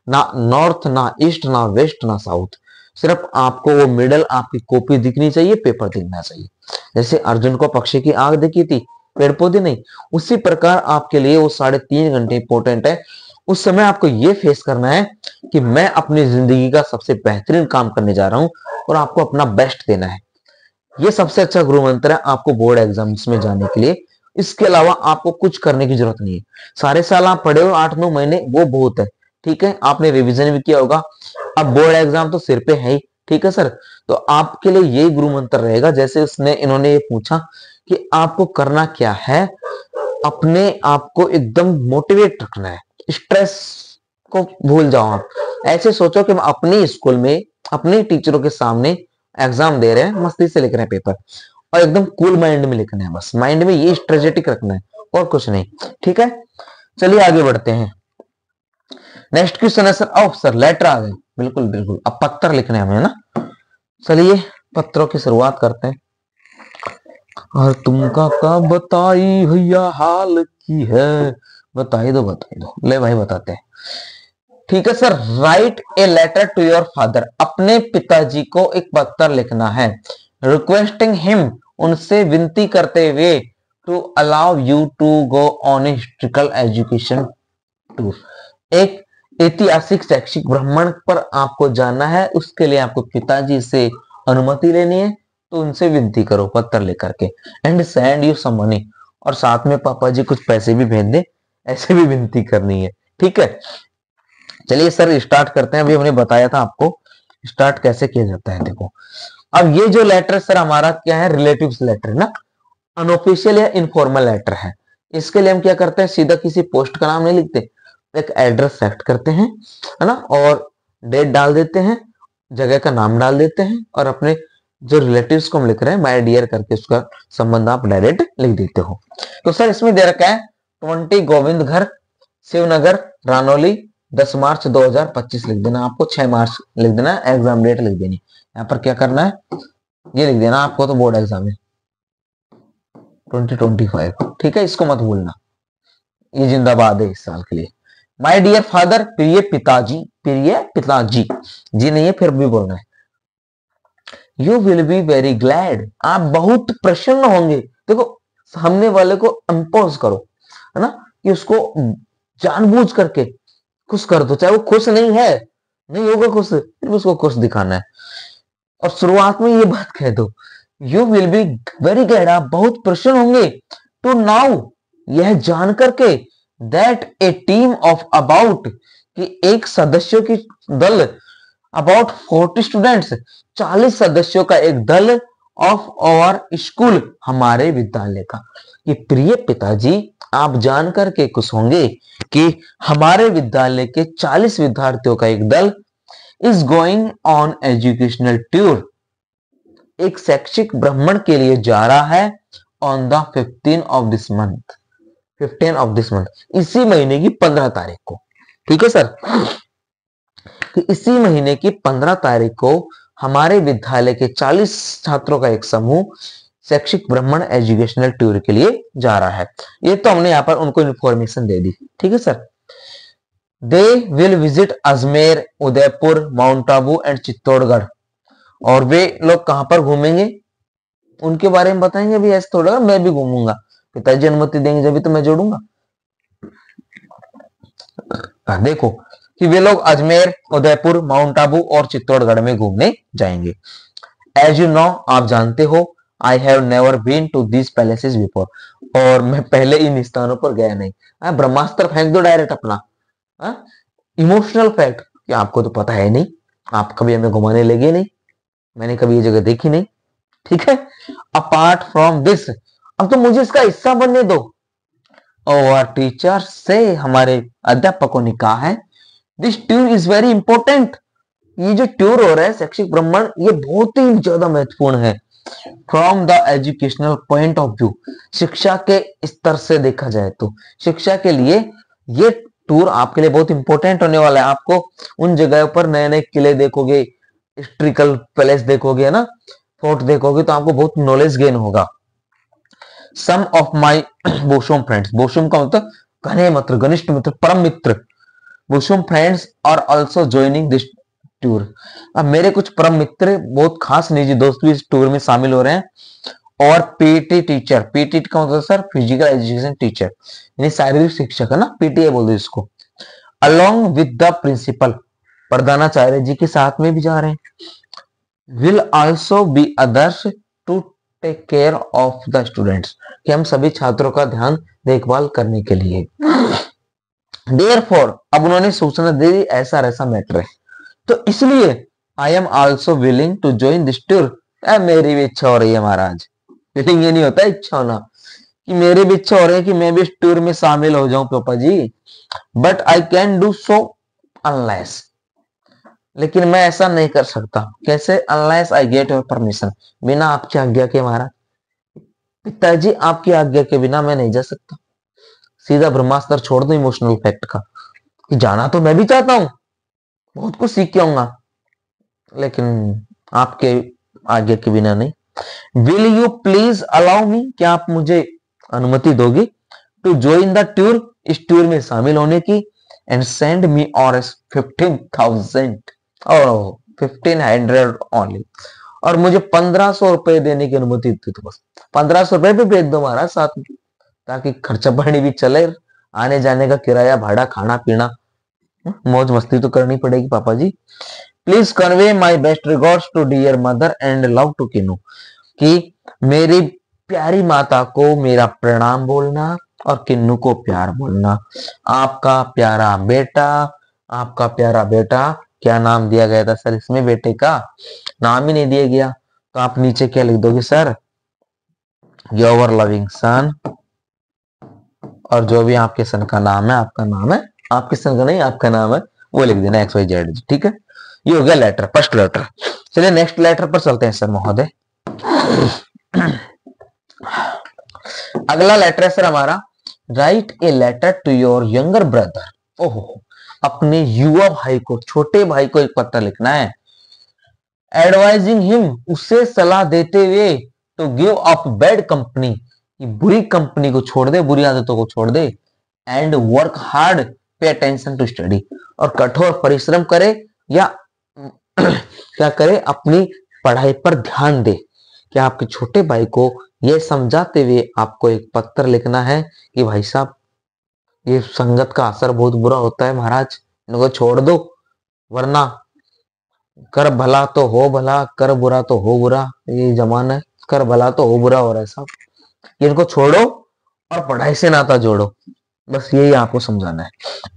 ना नॉर्थ ना ईस्ट ना वेस्ट ना साउथ। सिर्फ आपको वो मिडल आपकी कॉपी दिखनी चाहिए, पेपर दिखना चाहिए। जैसे अर्जुन को पक्षी की आंख दिखी थी, पेड़ पौधे नहीं, उसी प्रकार आपके लिए वो 3.5 घंटे इंपॉर्टेंट है। उस समय आपको ये फेस करना है कि मैं अपनी जिंदगी का सबसे बेहतरीन काम करने जा रहा हूं और आपको अपना बेस्ट देना है। ये सबसे अच्छा गुरु मंत्र है आपको बोर्ड एग्जाम्स में जाने के लिए। इसके अलावा आपको कुछ करने की जरूरत नहीं है। सारे साल आप पढ़े हो 8-9 महीने, वो बहुत है, ठीक है, आपने रिवीजन भी किया होगा। अब बोर्ड एग्जाम तो सिर पे है ही, ठीक है सर। तो आपके लिए यही गुरु मंत्र रहेगा। जैसे इन्होंने ये पूछा कि आपको करना क्या है, अपने आप को एकदम मोटिवेट रखना है, स्ट्रेस को भूल जाओ। आप ऐसे सोचो कि हम अपने स्कूल में अपने टीचरों के सामने एग्जाम दे रहे हैं, मस्ती से लिख रहे हैं पेपर, और एकदम कूल माइंड में लिखना है, बस माइंड में ये स्ट्रेटेजिक रखना है और कुछ नहीं, ठीक है। चलिए आगे बढ़ते हैं। नेक्स्ट क्वेश्चन है सर, सर लेटर आ गए, बिल्कुल बिल्कुल, अब पत्र लिखने हमें ना। चलिए पत्रों की शुरुआत करते हैं। और तुमका का बताई भैया हाल की है, बताई दो, ले भाई बताते हैं। ठीक है sir, write a letter to your father, अपने पिताजी को एक पत्र लिखना है। रिक्वेस्टिंग हिम, उनसे विनती करते हुए, to allow you to go on historical education tour, एक ऐतिहासिक शैक्षिक भ्रमण पर आपको जाना है। उसके लिए आपको पिताजी से अनुमति लेनी है, तो उनसे विनती करो पत्र लेकर के। And send you some money, और साथ में पापा जी कुछ पैसे भी भेज दे, ऐसे भी विनती करनी है, ठीक है। चलिए सर स्टार्ट करते हैं। अभी हमने बताया था आपको स्टार्ट कैसे किया जाता है। देखो अब ये जो लेटर सर हमारा क्या है, रिलेटिव्स लेटर ना, अनऑफिशियल या इनफॉर्मल लेटर है। इसके लिए हम क्या करते हैं, सीधा किसी पोस्ट का नाम नहीं लिखते, एक एड्रेस सेलेक्ट करते हैं, है ना, और डेट डाल देते हैं, जगह का नाम डाल देते हैं, और अपने जो रिलेटिव्स को हम लिख रहे हैं माय डियर करके उसका संबंध आप डायरेक्ट लिख देते हो। तो सर इसमें दे रखा है 20 गोविंद घर, शिवनगर, रानौली, 10 मार्च 2025 लिख देना। आपको 6 मार्च लिख देना, एग्जाम डेट लिख देनी। यहाँ पर क्या करना है, ये लिख देना, आपको तो बोर्ड एग्जाम है 2025, ठीक है, इसको मत भूलना, ये जिंदाबाद है इस साल के लिए। माय डियर फादर, प्रिय पिताजी, प्रिय पिताजी, जी नहीं है फिर भी बोलना है। You will be very glad, आप बहुत प्रसन्न होंगे। देखो सामने वाले को इंपोज करो, है ना, कि उसको जानबूझ करके खुश कर दो, चाहे वो खुश नहीं है, नहीं होगा खुश, फिर भी उसको खुश दिखाना है। और शुरुआत में ये बात कह दो, you will be very glad, आप बहुत प्रसन्न होंगे, टू नाउ, यह जान करके, that A team of about, कि एक सदस्यों की दल, अबाउट 40 स्टूडेंट्स, 40 सदस्यों का एक दल, ऑफ आवर स्कूल, हमारे विद्यालय का। कि प्रिय पिताजी, आप जान करके खुश होंगे कि हमारे विद्यालय के 40 विद्यार्थियों का एक दल is going on educational tour, एक शैक्षिक भ्रमण के लिए जा रहा है, on the 15 of this month, 15 of this month, इसी महीने की 15 तारीख को, ठीक है सर। कि इसी महीने की 15 तारीख को हमारे विद्यालय के 40 छात्रों का एक समूह शैक्षिक भ्रमण एजुकेशनल टूर के लिए जा रहा है। ये तो हमने यहाँ पर उनको इन्फॉर्मेशन दे दी, ठीक है sir. They will visit Ajmer, Udaipur, mount Abu and Chittorgarh, और वे लोग कहां पर घूमेंगे उनके बारे में बताएंगे। भी ऐसे थोड़ा मैं भी घूमूंगा, पिताजी अनुमति देंगे जब भी तो मैं जोड़ूंगा। देखो कि वे लोग अजमेर, उदयपुर, माउंट आबू और चित्तौड़गढ़ में घूमने जाएंगे। एज यू नो, आप जानते हो, I have never been to these palaces before, और मैं पहले इन स्थानों पर गया नहीं। ब्रह्मास्त्र फेंक दो डायरेक्ट अपना, इमोशनल फैक्ट कि आपको तो पता है नहीं, आप कभी हमें घुमाने लगे नहीं, मैंने कभी ये जगह देखी नहीं, ठीक है। अपार्ट फ्रॉम दिस, अब तो मुझे इसका हिस्सा बनने दो। और टीचर से, हमारे अध्यापकों ने कहा है, this tour is very important, ये जो टूर हो रहा है शैक्षिक भ्रमण, ये बहुत ही ज्यादा महत्वपूर्ण है। From the educational point of view, शिक्षा के स्तर से देखा जाए तो शिक्षा के लिए ये टूर आपके लिए बहुत इंपॉर्टेंट होने वाला है। आपको उन जगहों पर नए नए किले देखोगे, हिस्ट्रिकल पैलेस देखोगे ना, फोर्ट देखोगे तो आपको बहुत नॉलेज गेन होगा। सम ऑफ माई बोशोम फ्रेंड्स, बोशोम का मतलब घने मित्र, घनिष्ठ मित्र, परम मित्र, bosom friends are also joining this tour. अब मेरे कुछ परम मित्र, बहुत खास निजी दोस्त भी इस टूर में शामिल हो रहे हैं। और पीटी टीचर, पीटी का मतलब सर फिजिकल एजुकेशन टीचर, यानी शारीरिक शिक्षक है ना, पीटीए बोल दो इसको। अलोंग विद द प्रिंसिपल, प्रधानाचार्य जी के साथ में भी जा रहे हैं। Will also be others to take care of the students, कि हम सभी छात्रों का ध्यान देखभाल करने के लिए। देयरफॉर, अब उन्होंने सूचना दे दी ऐसा ऐसा मैटर है, तो इसलिए I am also willing to join this tour. मेरी भी इच्छा हो रही है महाराज, विलिंग ये नहीं होता इच्छा होना, कि मेरी भी इच्छा हो रही है कि मैं भी इस टूर में शामिल हो जाऊं पापा जी। But I can do so unless, लेकिन मैं ऐसा नहीं कर सकता। कैसे? Unless I get your permission, बिना आपकी आज्ञा के महाराज। पिताजी आपकी आज्ञा के बिना मैं नहीं जा सकता। सीधा ब्रह्मास्त्र छोड़ दो इमोशनल फैक्ट का, कि जाना तो मैं भी चाहता हूं, बहुत कुछ सीख के आऊंगा, लेकिन आपके आज्ञा के बिना नहीं। Will you please allow me, क्या आप मुझे अनुमति दोगे टू ज्वाइन द टूर, इस टूर में शामिल होने की। एंड सेंड मी और 15,000 और 1500 ओनली, और मुझे 1500 रुपए देने की अनुमति थी, तो बस 1500 रुपए भी भेज दो महाराज साथ में, ताकि खर्चा पानी भी चले, आने जाने का किराया भाड़ा, खाना पीना, मौज मस्ती तो करनी पड़ेगी पापा जी। Please convey my best regards to dear mother and love to Kinu, कि मेरी प्यारी माता को मेरा प्रणाम बोलना और किन्नू को प्यार बोलना। आपका प्यारा बेटा, आपका प्यारा बेटा। क्या नाम दिया गया था सर इसमें? बेटे का नाम ही नहीं दिया गया, तो आप नीचे क्या लिख दोगे सर? योर लविंग सन, और जो भी आपके सन का नाम है, आपका नाम है, आपके सन का नहीं आपका नाम है, वो लिख देना XYZ, ठीक है। ये हो गया लेटर, फर्स्ट लेटर। चलिए नेक्स्ट लेटर पर चलते हैं सर महोदय। अगला लेटर है सर हमारा, write a letter to your younger brother. ओहो, अपने युवा भाई को, छोटे भाई को एक पत्र लिखना है। एडवाइजिंग हिम, उससे सलाह देते हुए, to give up bad company, बुरी कंपनी को छोड़ दे, बुरी आदतों को छोड़ दे। And work hard, pay attention to study, और कठोर परिश्रम करे, या क्या करे, अपनी पढ़ाई पर ध्यान दे। कि आपके छोटे भाई को यह समझाते हुए आपको एक पत्र लिखना है कि भाई साहब, ये संगत का असर बहुत बुरा होता है महाराज, इनको छोड़ दो, वरना कर भला तो हो भला, कर बुरा तो हो बुरा। ये जमाना है, कर भला तो हो बुरा हो रहा है साहब। इनको छोड़ो और पढ़ाई से नाता जोड़ो, बस यही आपको समझाना है,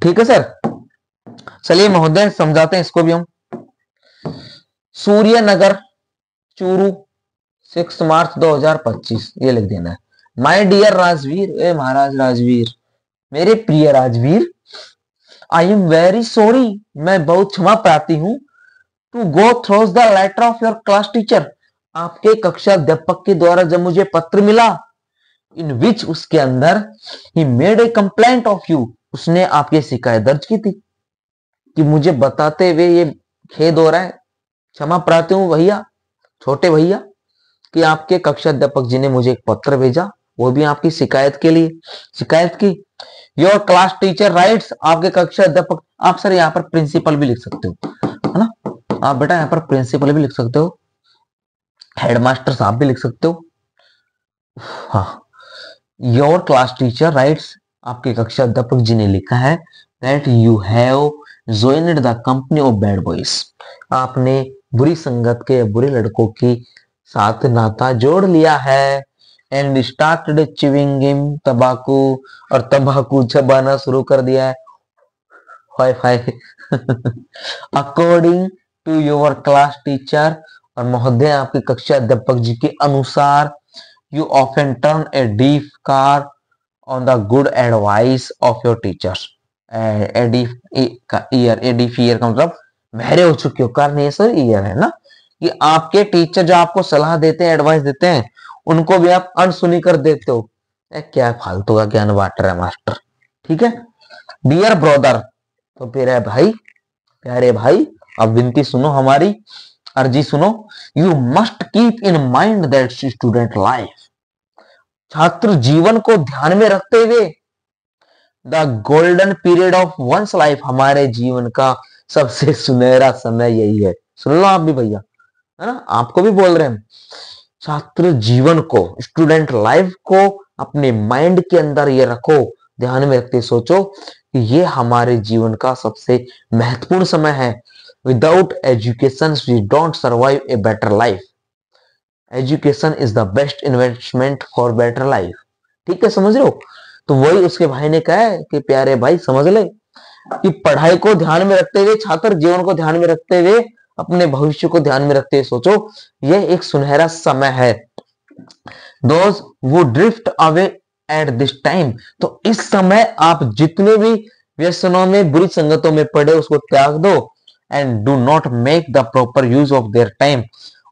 ठीक है सर। चलिए महोदय समझाते हैं इसको भी हम। सूर्य नगर, चूरू, 6 मार्च 2025, ये लिख देना है। माय डियर राजवीर, ए महाराज राजवीर, मेरे प्रिय Rajveer, I am very sorry, मैं बहुत क्षमा प्रार्थी हूं, to go through the letter of your class teacher, आपके कक्षा अध्यापक के द्वारा जब मुझे पत्र मिला, इन विच, उसके अंदर, he made a complaint of you, उसने आपकी शिकायत दर्ज की थी। कि मुझे बताते हुए ये खेद हो रहा है, क्षमा प्रार्थी हूं भैया, छोटे भैया, कि आपके कक्षा अध्यापक जी ने मुझे एक पत्र भेजा, वो भी आपकी शिकायत के लिए, शिकायत की। योर क्लास टीचर राइट्स, आपके कक्षा अध्यापक, आप सर यहाँ पर प्रिंसिपल भी लिख सकते हो, है ना, आप बेटा यहाँ पर प्रिंसिपल भी लिख सकते हो, हेडमास्टर साहब भी लिख सकते हो। हाँ, योर क्लास टीचर राइट्स, आपके कक्षा अध्यापक जी ने लिखा है, that you have joined the company of bad boys, आपने बुरी संगत के, बुरे लड़कों की साथ नाता जोड़ लिया है। एंड स्टार्टेड च्यूइंग गम, तंबाकू, और तंबाकू चबाना शुरू कर दिया है। हाय हाय। According to your class teacher, और महोदय आपके कक्षा अध्यापक जी के अनुसार, you often turn a deaf ear on the good advice of your teachers. A deaf ear, a deaf ear का मतलब बहरे हो चुके हो, कार नहीं सर ईयर है ना, कि आपके टीचर जो आपको सलाह देते हैं, एडवाइस देते हैं, उनको भी आप अनसुनी कर देते हो। क्या फालतू का ज्ञान बांट रहा है मास्टर, ठीक है। डियर ब्रदर, तो प्यारे भाई, प्यारे भाई, अब विनती सुनो हमारी। अर्जी सुनो, you must keep in mind that student life, छात्र जीवन को ध्यान में रखते हुए, the golden period of one's life, हमारे जीवन का सबसे सुनहरा समय यही है। सुन लो आप भी भैया, है ना, आपको भी बोल रहे हैं। छात्र जीवन को, स्टूडेंट लाइफ को अपने माइंड के अंदर ये रखो, ध्यान में रखते सोचो कि ये हमारे जीवन का सबसे महत्वपूर्ण समय है। Without education we don't survive a better life, education is the best investment for better life. ठीक है, समझ रहे हो? तो वही उसके भाई ने कहा है कि प्यारे भाई समझ ले कि पढ़ाई को ध्यान में रखते हुए, छात्र जीवन को ध्यान में रखते हुए, अपने भविष्य को ध्यान में रखते हुए सोचो, यह एक सुनहरा समय है। दोस्त वो drift away at this time, तो इस समय आप जितने भी व्यसनों में, बुरी संगतों में पड़े, उसको त्याग दो। And do not make the proper use of their time,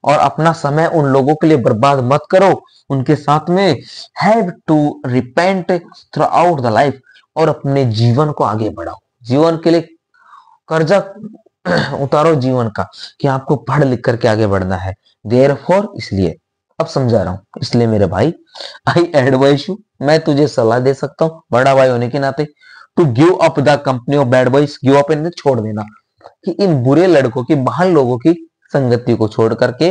और अपना समय उन लोगों के लिए बर्बाद मत करो उनके साथ में। Have to repent throughout the life, और अपने जीवन को आगे बढ़ाओ, जीवन के लिए कर्जा उतारो जीवन का, कि आपको पढ़ लिख करके आगे बढ़ना है। देयरफॉर, इसलिए, अब समझा रहा हूं, इसलिए मेरे भाई, आई एडवाइस यू, मैं तुझे सलाह दे सकता हूं बड़ा भाई होने के नाते, to give up the company of bad boys, give up इन्हें छोड़ देना, कि इन बुरे लड़कों की, महान लोगों की संगति को छोड़ करके,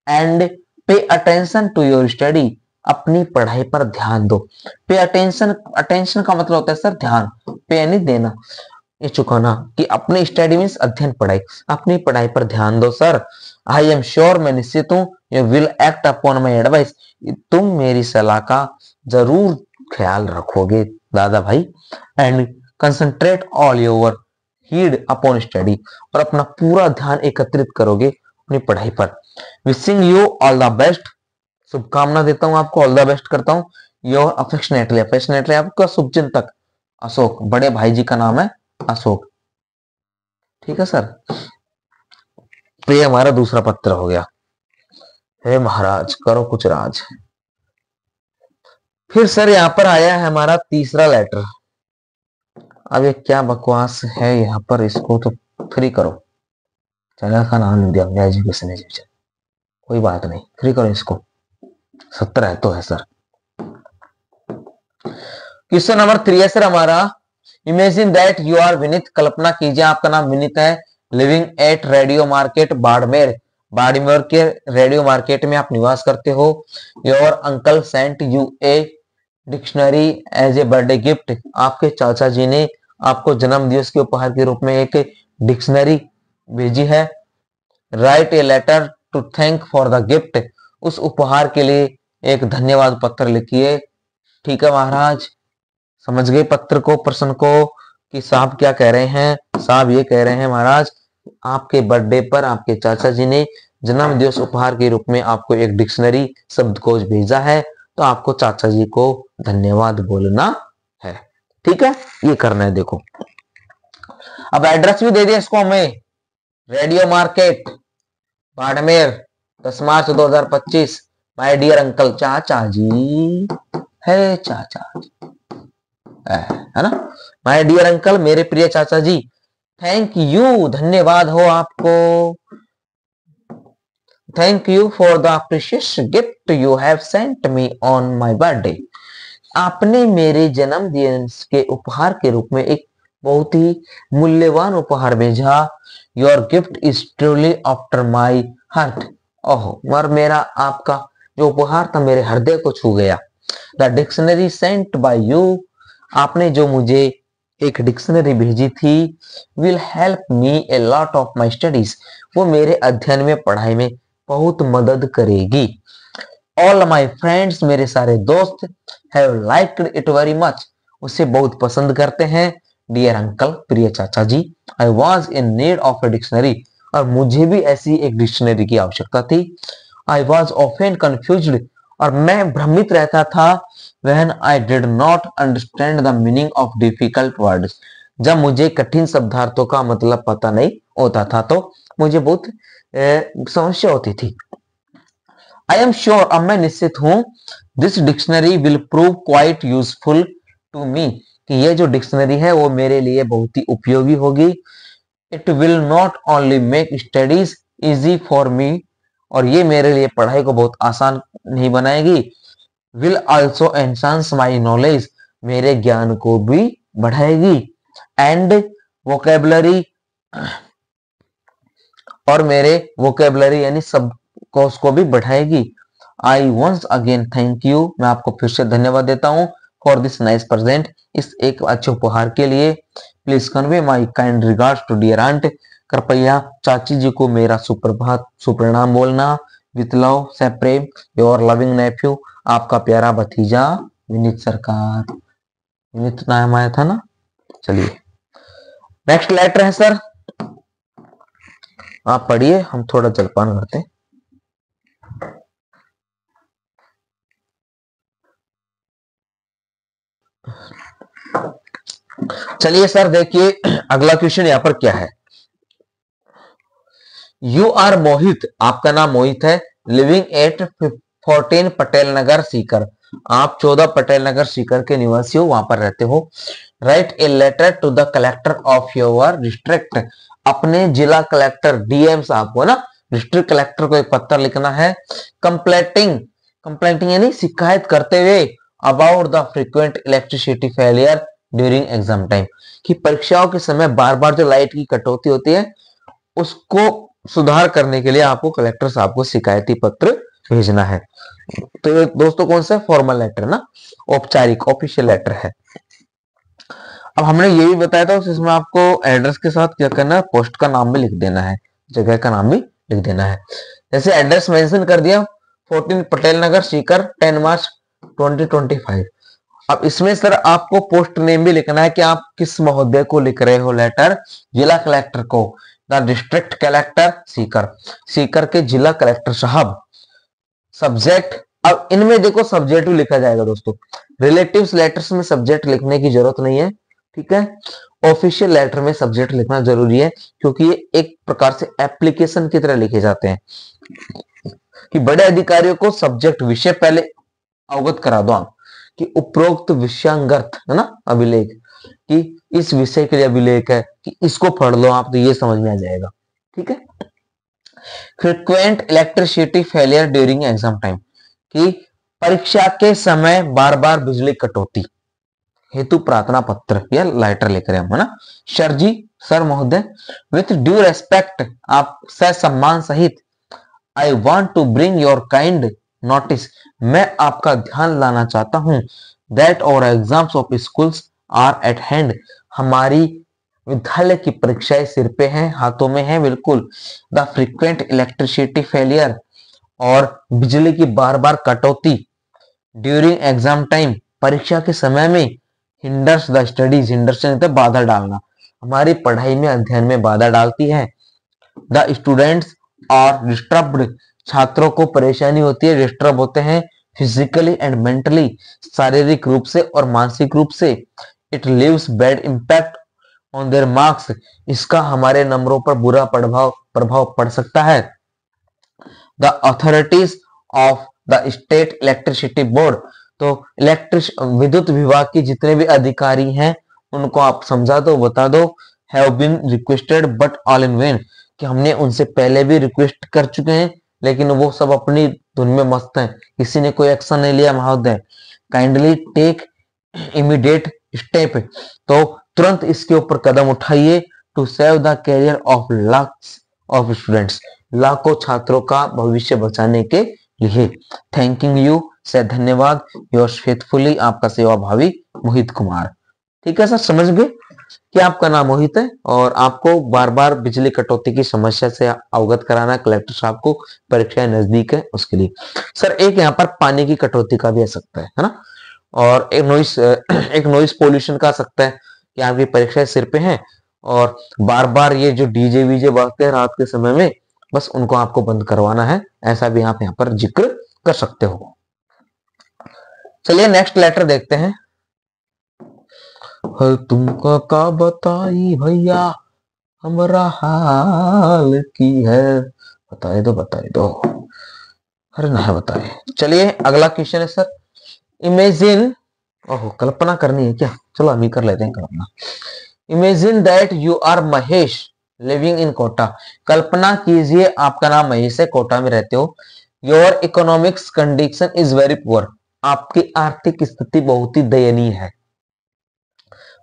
एंड पे अटेंशन टू योर स्टडी, अपनी पढ़ाई पर ध्यान दो। पे अटेंशन, अटेंशन का मतलब होता है सर ध्यान, पे नहीं देना, ये चुकाना, कि अपने स्टडी मीन्स अध्ययन, पढ़ाई, अपनी पढ़ाई पर ध्यान दो सर। आई एम श्योर, मैं निश्चित हूं, you will act upon my advice, तुम मेरी सलाह का जरूर ख्याल रखोगे दादा भाई। And concentrate all your heed upon study, और अपना पूरा ध्यान एकत्रित करोगे अपनी पढ़ाई पर। Wishing you all the best, शुभकामना देता हूं आपको, ऑल द बेस्ट करता हूं। योर अफेक्शनेटली, अफेक्शनेटली आपका शुभचिंतक अशोक, बड़े भाई जी का नाम है अशोक। ठीक है सर, तो ये हमारा दूसरा पत्र हो गया। हे महाराज करो कुछ राज। फिर सर यहाँ पर आया है हमारा तीसरा लेटर। अब ये क्या बकवास है यहाँ पर, इसको तो फ्री करो। चैनल का नाम लिख दिया एजुकेशन एजुकेशन, कोई बात नहीं, फ्री करो इसको, 70 है तो है सर। क्वेश्चन नंबर 3 है सर हमारा, imagine that you are Vineet, कल्पना कीजिए आपका नाम विनीत है, living at radio market Barmer, Barmer के रेडियो मार्केट में आप निवास करते हो। Your uncle sent you a dictionary as a birthday gift, आपके चाचा जी ने आपको जन्म दिवस के उपहार के रूप में एक डिक्शनरी भेजी है। Write a letter to thank for the gift, उस उपहार के लिए एक धन्यवाद पत्र लिखिए। ठीक है महाराज, समझ गए पत्र को, प्रश्न को, कि साहब क्या कह रहे हैं। साहब ये कह रहे हैं महाराज, आपके बर्थडे पर आपके चाचा जी ने जन्म दिवस उपहार के रूप में आपको एक डिक्शनरी शब्दकोश भेजा है, तो आपको चाचा जी को धन्यवाद बोलना है। ठीक है, ये करना है। देखो अब एड्रेस भी दे दिया इसको हमें, radio market Barmer 10 March 2025। My dear uncle, चाचा जी है, चाचा जी है ना, माय डियर अंकल, मेरे प्रिय चाचा जी, थैंक यू, धन्यवाद हो आपको, thank you for the precious gift you have sent me on my birthday, आपने मेरे जन्मदिन के उपहार के रूप में एक बहुत ही मूल्यवान उपहार भेजा। Your gift is truly after my heart, ओहो, मर मेरा आपका जो उपहार था मेरे हृदय को छू गया। The dictionary sent by you, आपने जो मुझे एक डिक्शनरी भेजी थी, will help me a lot of my studies, वो मेरे अध्ययन में, पढ़ाई में बहुत मदद करेगी। ऑल माई फ्रेंड्स, मेरे सारे दोस्त, have liked it very much, उसे बहुत पसंद करते हैं। डियर अंकल, प्रिय चाचा जी, I was in need of a dictionary, और मुझे भी ऐसी एक डिक्शनरी की आवश्यकता थी। आई वॉज ऑफन कंफ्यूज्ड, और मैं भ्रमित रहता था। When I did not understand the meaning of difficult words, जब मुझे कठिन शब्दार्थों का मतलब पता नहीं होता था, तो मुझे बहुत समस्या होती थी। आई एम श्योर, अब मैं निश्चित हूं, this dictionary will prove quite useful to me, कि ये जो डिक्शनरी है वो मेरे लिए बहुत ही उपयोगी होगी। It will not only make studies easy for me, और ये मेरे लिए पढ़ाई को बहुत आसान नहीं बनाएगी। Will also enhance my knowledge, मेरे ज्ञान को भी बढ़ाएगी। एंड वोकेबलरी, और मेरे वोकेबलरी यानी सब कोर्स को भी बढ़ाएगी। I once again thank you, मैं आपको फिर से धन्यवाद देता हूँ फॉर दिस नाइस प्रेजेंट, इस एक अच्छे उपहार के लिए। Please convey my kind regards to dear aunt, कृपया चाची जी को मेरा सुप्रभात सुप्रणाम बोलना। विथ लव से प्रेम, योर लविंग नेफ्यू, आपका प्यारा भतीजा विनीत सरकार। विनीत नाम आया था ना। चलिए नेक्स्ट लेटर है सर, आप पढ़िए, हम थोड़ा जलपान करते हैं। चलिए सर देखिए अगला क्वेश्चन यहाँ पर क्या है। यू आर मोहित, आपका नाम मोहित है, लिविंग एट 14 पटेल नगर सीकर, आप 14 पटेल नगर सीकर के निवासी हो, वहां पर रहते हो। Write a letter to the collector of your district, अपने जिला कलेक्टर डीएम साहब को ना, डिस्ट्रिक्ट कलेक्टर को एक पत्र लिखना है। कंप्लेंटिंग, कंप्लेंटिंग यानी शिकायत करते हुए about the frequent electricity failure during exam time, कि परीक्षाओं के समय बार बार जो लाइट की कटौती होती है उसको सुधार करने के लिए आपको कलेक्टर साहब को शिकायती पत्र भेजना है। तो ये दोस्तों कौन सा फॉर्मल लेटर ना, औपचारिक ऑफिशियल लेटर है। अब हमने ये भी बताया था इसमें आपको एड्रेस के साथ क्या करना है, पोस्ट का नाम भी लिख देना है, जगह का नाम भी लिख देना है। जैसे एड्रेस मेंशन कर दिया 14 पटेल नगर सीकर 10 मार्च 2025। अब इसमें सर आपको पोस्ट नेम भी लिखना है कि आप किस महोदय को लिख रहे हो लेटर, जिला कलेक्टर को, the district collector Sikar, Sikar के जिला कलेक्टर साहब। सब्जेक्ट, अब इनमें देखो सब्जेक्ट भी लिखा जाएगा दोस्तों, रिलेटिव्स लेटर्स में सब्जेक्ट लिखने की जरूरत नहीं है, ठीक है। ऑफिशियल लेटर में सब्जेक्ट लिखना जरूरी है, क्योंकि ये एक प्रकार से एप्लीकेशन की तरह लिखे जाते हैं, कि बड़े अधिकारियों को सब्जेक्ट विषय पहले अवगत करा दो आप, कि उपरोक्त विषयांगत है ना अभिलेख, कि इस विषय के लिए अभिलेख है, कि इसको पढ़ लो आप तो ये समझ में आ जाएगा, ठीक है। Frequent electricity failure during exam time, कि परीक्षा के समय बार बार बिजली कटौती हेतु प्रार्थना पत्र या लेटर लिख रहे हैं हम, है ना। सर जी, सर महोदय, विथ ड्यू रेस्पेक्ट, आप सम्मान सहित, I want to bring your kind notice, मैं आपका ध्यान लाना चाहता हूं, that our exams of schools are at hand, हमारी विद्यालय की परीक्षाएं सिर पे हैं, हाथों में हैं बिल्कुल। द फ्रीक्वेंट इलेक्ट्रिसिटी फेलियर, और बिजली की बार बार कटौती ड्यूरिंग एग्जाम टाइम, परीक्षा के समय में, हिंडर्स द स्टडीज, हिंडर्स से बाधा डालना, हमारी पढ़ाई में अध्ययन में बाधा डालती है। द स्टूडेंट्स आर डिस्टर्ब्ड, छात्रों को परेशानी होती है, डिस्टर्ब होते हैं, फिजिकली एंड मेंटली, शारीरिक रूप से और मानसिक रूप से। It leaves bad impact on their marks, इसका हमारे नंबरों पर बुरा प्रभाव पड़ सकता है। The authorities of the state electricity board, तो विद्युत विभाग के जितने भी अधिकारी हैं उनको आप समझा दो, बता दो, have been requested but all in vain, कि हमने उनसे पहले भी रिक्वेस्ट कर चुके हैं लेकिन वो सब अपनी धुन में मस्त हैं, किसी ने कोई एक्शन नहीं लिया महोदय। काइंडली टेक इमीडिएट स्टेप, तो तुरंत इसके ऊपर कदम उठाइए, to save the career of lakhs of students, लाखों छात्रों का भविष्य बचाने के लिए। थैंकिंग यू, से धन्यवाद, योर्स फेथफुली, आपका सेवा भावी मोहित कुमार। ठीक है सर, समझ गए कि आपका नाम मोहित है और आपको बार बार बिजली कटौती की समस्या से अवगत कराना कलेक्टर साहब को, परीक्षाएं नजदीक है उसके लिए। सर एक यहाँ पर पानी की कटौती का भी आ सकता है ना, और एक नॉइस पोल्यूशन का आ सकता है, कि आपकी परीक्षाएं सिर पे हैं और बार बार ये जो डीजे वीजे बजते हैं रात के समय में, बस उनको आपको बंद करवाना है, ऐसा भी आप यहाँ पर जिक्र कर सकते हो। चलिए नेक्स्ट लेटर देखते हैं। तुमको का बताई भैया हमारा हाल की है, बताए दो, अरे ना बताए। चलिए अगला क्वेश्चन है सर, इमेजिन, ओहो कल्पना करनी है क्या, चलो हम ही कर लेते हैं कल्पना। Imagine that you are Mahesh living in Kota, कल्पना कीजिए आपका नाम महेश है, कोटा में रहते हो। Your economics condition is very poor, आपकी आर्थिक स्थिति बहुत ही दयनीय है।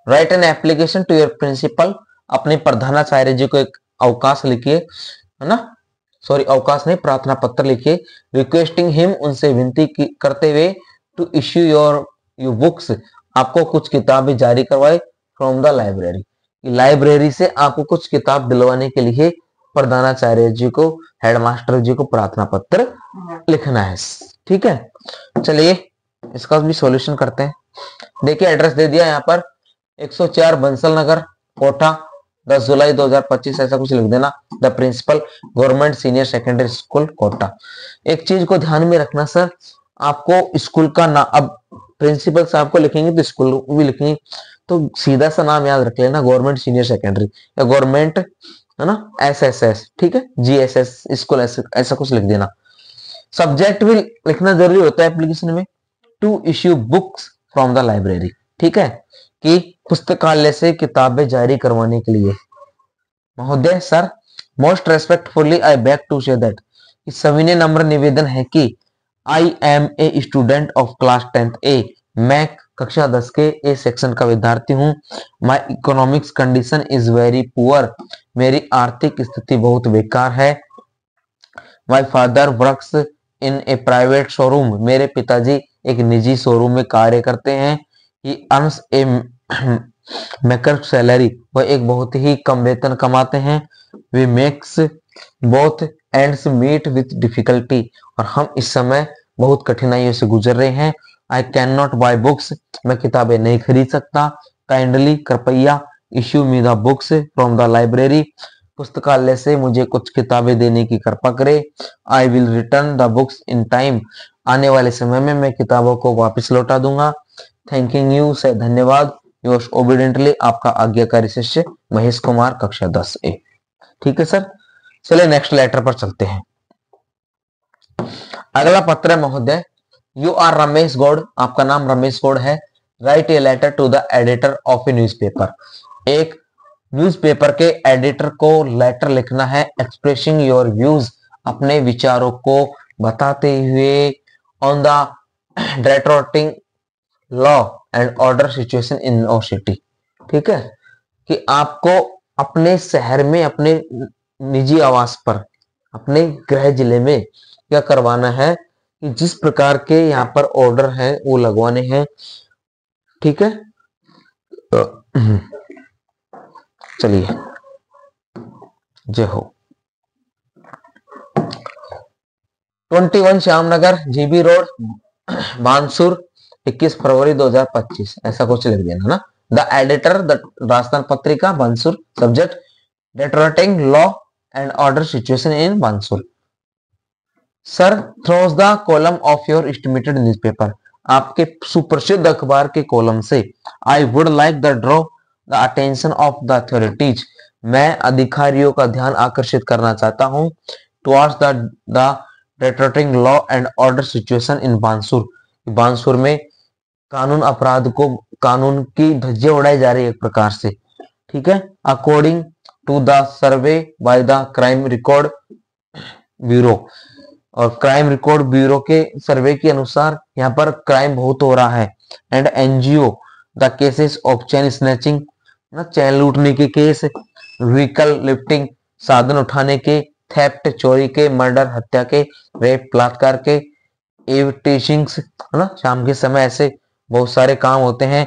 Write an application to your principal, अपने प्रधानाचार्य जी को एक अवकाश लिखिए, है ना, सॉरी अवकाश नहीं, प्रार्थना पत्र लिखिए। रिक्वेस्टिंग हिम, उनसे विनती करते हुए, टू इश्यू योर बुक्स, आपको कुछ किताबें जारी करवाए, फ्रॉम द लाइब्रेरी, लाइब्रेरी से आपको कुछ किताब दिलवाने के लिए प्रधानाचार्य जी को, हेडमास्टर जी को प्रार्थना पत्र लिखना है। ठीक है, चलिए इसका भी सॉल्यूशन करते हैं। देखिए एड्रेस दे दिया यहाँ पर 104 बंसल नगर, कोटा, 10 जुलाई 2025, ऐसा कुछ लिख देना। The principal, government senior secondary school, Kota. एक चीज को ध्यान में रखना सर, आपको स्कूल का नाम, अब प्रिंसिपल साहब को लिखेंगे तो स्कूल भी लिखेंगे, तो सीधा सा नाम याद रख लेना, गवर्नमेंट सीनियर सेकेंडरी या गवर्नमेंट, है ना, SSS, ठीक है, GSS स्कूल, ऐसा कुछ लिख देना। सब्जेक्ट भी लिखना जरूरी होता है एप्लीकेशन में, to issue books from the library, ठीक है, कि पुस्तकालय से किताबें जारी करवाने के लिए। महोदय sir, most respectfully I beg to say that, सविनय नम्र निवेदन है कि I am a student of class 10th A, मैं कक्षा 10 के ए सेक्शन का विद्यार्थी हूँ। My economics condition is very poor, मेरी आर्थिक स्थिति बहुत बेकार है। My father works in a private showroom, मेरे पिताजी एक निजी शोरूम में कार्य करते हैं। He earns a meagre salary, वह एक बहुत ही कम वेतन कमाते हैं। We makes both ends meet with difficulty, और हम इस समय बहुत कठिनाइयों से गुजर रहे हैं। I can not buy books, मैं किताबें नहीं खरीद सकता। काइंडली, कृपया, issue me the books from the library, पुस्तकालय से मुझे कुछ किताबें देने की कृपा करे। I will return the books in time, आने वाले समय में मैं किताबों को वापस लौटा दूंगा। थैंकिंग यू, से धन्यवाद। योर्स ओबीडिएंटली, आपका आज्ञाकारी शिष्य महेश कुमार, कक्षा 10 ए। ठीक है सर, चलिए नेक्स्ट लेटर पर चलते हैं। अगला पत्र है महोदय, यू आर रमेश गौड़, आपका नाम रमेश गौड़ है। Write a letter to the editor of a newspaper, एक न्यूज़पेपर के एडिटर को लेटर लिखना है। एक्सप्रेसिंग योर व्यूज, अपने विचारों को बताते हुए, on the deteriorating law and order situation in your city, ठीक है, कि आपको अपने शहर में, अपने निजी आवास पर, अपने गृह जिले में क्या करवाना है, कि जिस प्रकार के यहाँ पर ऑर्डर है वो लगवाने हैं। ठीक है, चलिए, जय हो। 21 श्यामनगर, जीबी रोड, बानसूर, 21 फरवरी 2025, ऐसा कुछ लिख देना ना। The editor, the Rajasthan Patrika, Bansur. Subject, deteriorating law and order situation in Bansur. Sir, through the column of your estimated newspaper, आपके सुप्रसिद्ध अखबार के कॉलम से, I would like the draw the attention of the authorities, मैं अधिकारियों का ध्यान आकर्षित करना चाहता हूँ, towards the deteriorating law and order situation in Bansur, Bansur में कानून अपराध को, कानून की धज्जियां उड़ाई जा रही है एक प्रकार से। ठीक है, according to the survey by the crime record bureau, और क्राइम रिकॉर्ड ब्यूरो के सर्वे के अनुसार यहाँ पर क्राइम बहुत हो रहा है। And NGO the cases of chain snatching, ना चैन लूटने के केस, व्हीकल लिफ्टिंग, साधन उठाने के, थेफ्ट, चोरी के, मर्डर, हत्या के, रेप, बलात्कार के, एविटिशिंग्स, है ना, शाम के समय ऐसे बहुत सारे काम होते हैं।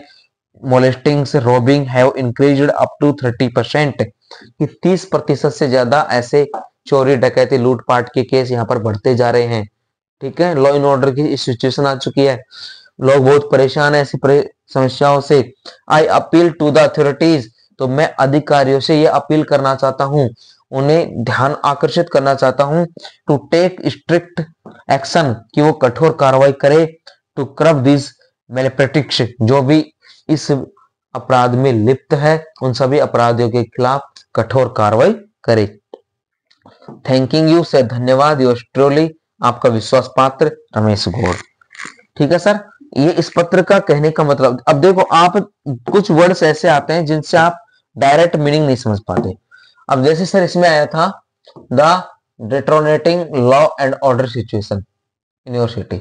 Molestings, robbing have increased up to 30%, कि 30% से ज्यादा ऐसे चोरी, डकैती, लूटपाट के केस यहाँ पर बढ़ते जा रहे हैं। ठीक है, लॉ इन ऑर्डर की सिचुएशन आ चुकी है, लोग बहुत परेशान है ऐसी समस्याओं से। I appeal to the authorities, तो मैं अधिकारियों से ये अपील करना चाहता हूँ, उन्हें ध्यान आकर्षित करना चाहता हूँ, टू टेक स्ट्रिक्ट एक्शन, कि वो कठोर कार्रवाई करे, टू कर्ब दिस मैलप्रैक्टिस, जो भी इस अपराध में लिप्त है उन सभी अपराधियों के खिलाफ कठोर कार्रवाई करे। थैंकिंग यू, से धन्यवाद, योर्स ट्रूली, आपका विश्वास पात्र रमेश गौड़। ठीक है सर, ये इस पत्र का कहने का मतलब। अब देखो, आप कुछ वर्ड्स ऐसे आते हैं जिनसे आप डायरेक्ट मीनिंग नहीं समझ पाते, अब जैसे सर इसमें आया था the detonating law and order situation in your city,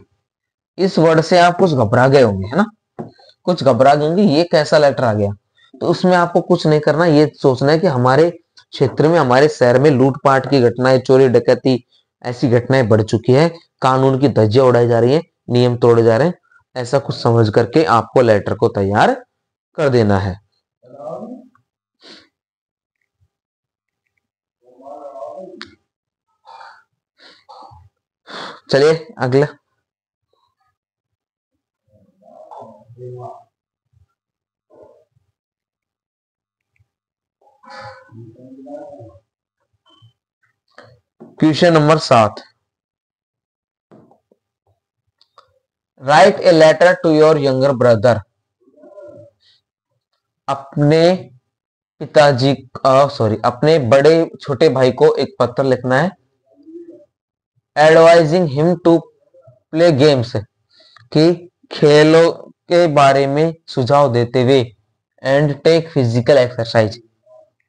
इस वर्ड से आप कुछ घबरा गए होंगे, है ना, कुछ घबरा गए होंगे ये कैसा लेटर आ गया। तो उसमें आपको कुछ नहीं करना, ये सोचना है कि हमारे क्षेत्र में, हमारे शहर में लूटपाट की घटनाएं, चोरी डकैती ऐसी घटनाएं बढ़ चुकी है, कानून की धज्जियां उड़ाई जा रही है, नियम तोड़े जा रहे हैं, ऐसा कुछ समझ करके आपको लेटर को तैयार कर देना है। चलिए अगला, question number 7, write a letter to your younger brother. अपने पिताजी, सॉरी, अपने बड़े छोटे भाई को एक पत्र लिखना है, advising him to play games, कि खेलों के बारे में सुझाव देते हुए, एंड टेक फिजिकल एक्सरसाइज,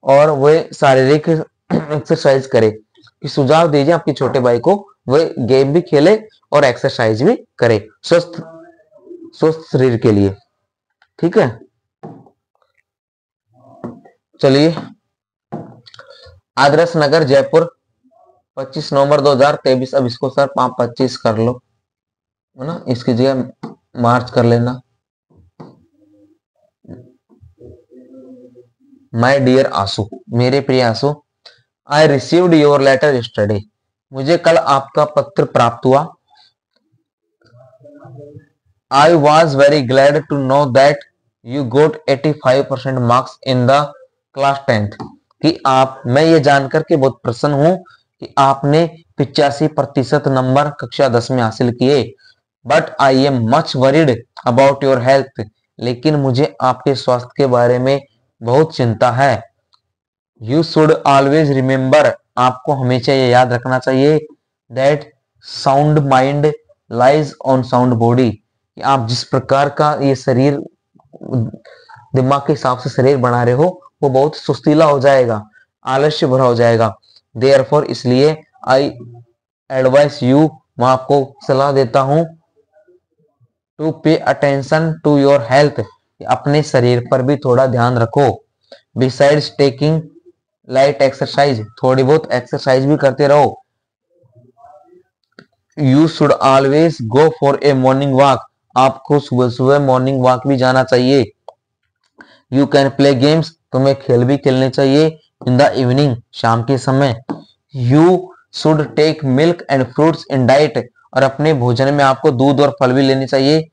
और वह शारीरिक एक्सरसाइज करे, कि सुझाव दीजिए आपके छोटे भाई को वह गेम भी खेले और एक्सरसाइज भी करे, स्वस्थ स्वस्थ शरीर के लिए, ठीक है। चलिए, आदर्श नगर जयपुर 25 नवंबर 2023। अब इसको सर 5-25 कर लो, है ना, इसकी जगह मार्च कर लेना। माय डियर आंसू, मेरे प्रिय Anshu, I received your letter yesterday, मुझे कल आपका पत्र प्राप्त हुआ। I was very glad to know that you got 85% marks in the class 10th, कि मैं ये जानकर के बहुत प्रसन्न हूं कि आपने 85% नंबर कक्षा 10 में हासिल किए। But I am much worried about your health, लेकिन मुझे आपके स्वास्थ्य के बारे में बहुत चिंता है। यू शुड ऑलवेज रिमेंबर, आपको हमेशा ये याद रखना चाहिए, that sound mind lies on sound body, आप जिस प्रकार का ये शरीर, दिमाग के हिसाब से शरीर बना रहे हो, वो बहुत सुस्तीला हो जाएगा, आलस्य भरा हो जाएगा। देयरफॉर, इसलिए आई एडवाइस यू, मैं आपको सलाह देता हूं, टू पे अटेंशन टू योर हेल्थ, अपने शरीर पर भी थोड़ा ध्यान रखो। बिसाइड्स टेकिंग लाइट एक्सरसाइज, थोड़ी बहुत एक्सरसाइज भी करते रहो। You should always go for a morning walk, आपको सुबह सुबह मॉर्निंग वॉक भी जाना चाहिए। यू कैन प्ले गेम्स, तुम्हें खेल भी खेलने चाहिए। इन द इवनिंग, शाम के समय। You should take milk and fruits in diet, और अपने भोजन में आपको दूध और फल भी लेने चाहिए।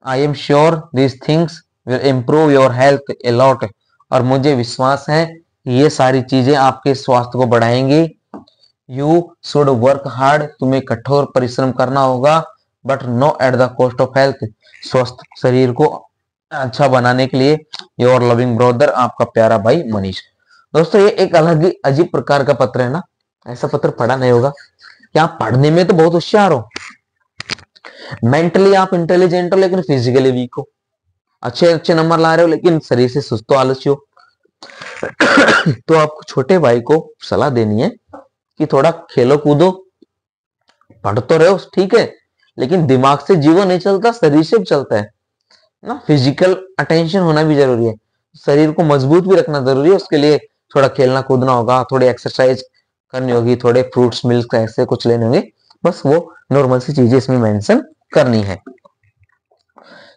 I am sure this things will improve your health a lot, और मुझे विश्वास है कि ये सारी चीजें आपके स्वास्थ्य को बढ़ाएंगी। यू शुड वर्क हार्ड, तुम्हें कठोर परिश्रम करना होगा, but no at the cost of health, स्वस्थ शरीर को अच्छा बनाने के लिए। योर लविंग ब्रदर, आपका प्यारा भाई मनीष। दोस्तों, ये एक अलग ही अजीब प्रकार का पत्र है ना, ऐसा पत्र पढ़ा नहीं होगा, कि आप पढ़ने में तो बहुत होशियार हो, मेंटली आप इंटेलिजेंट हो, लेकिन फिजिकली वीक हो, अच्छे अच्छे नंबर ला रहे हो, लेकिन शरीर से सुस्त आलसी हो। तो आपको छोटे भाई को सलाह देनी है कि थोड़ा खेलो कूदो, पढ़ तो रहे हो ठीक है, लेकिन दिमाग से जीवन नहीं चलता, शरीर से भी चलता है ना, फिजिकल अटेंशन होना भी जरूरी है, शरीर को मजबूत भी रखना जरूरी है, उसके लिए थोड़ा खेलना कूदना होगा, थोड़ी एक्सरसाइज करनी होगी, थोड़े फ्रूट्स मिल्क ऐसे कुछ लेने होंगे, बस वो नॉर्मल सी चीजें इसमें मेंशन करनी है।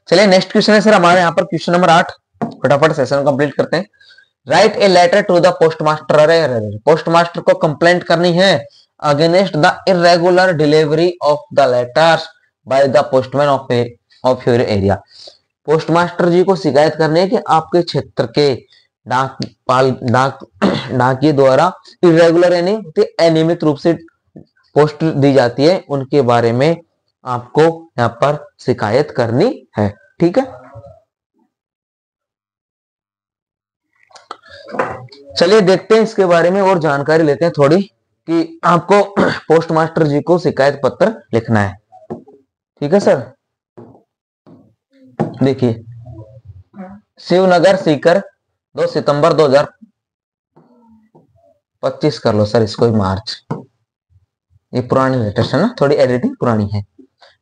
चलिए नेक्स्ट क्वेश्चन है सर हमारे यहाँ पर क्वेश्चन नंबर 8, फटाफट सेशन कंप्लीट करते हैं। Write a letter to the postmaster, अरे पोस्टमास्टर को कंप्लेंट करनी है against the irregular delivery of the letters by the postman of your area. Postmaster जी को शिकायत करनी है कि आपके क्षेत्र के डाकिये द्वारा इरेगुलर यानी अनियमित रूप से पोस्ट दी जाती है, उनके बारे में आपको यहाँ पर शिकायत करनी है, ठीक है। चलिए देखते हैं इसके बारे में और जानकारी लेते हैं थोड़ी, कि आपको पोस्टमास्टर जी को शिकायत पत्र लिखना है, ठीक है सर। देखिए, शिवनगर सीकर 2 सितंबर 2000, 25 कर लो सर इसको मार्च। ये पुरानी लेटर्स है ना, थोड़ी एडिटिंग पुरानी है।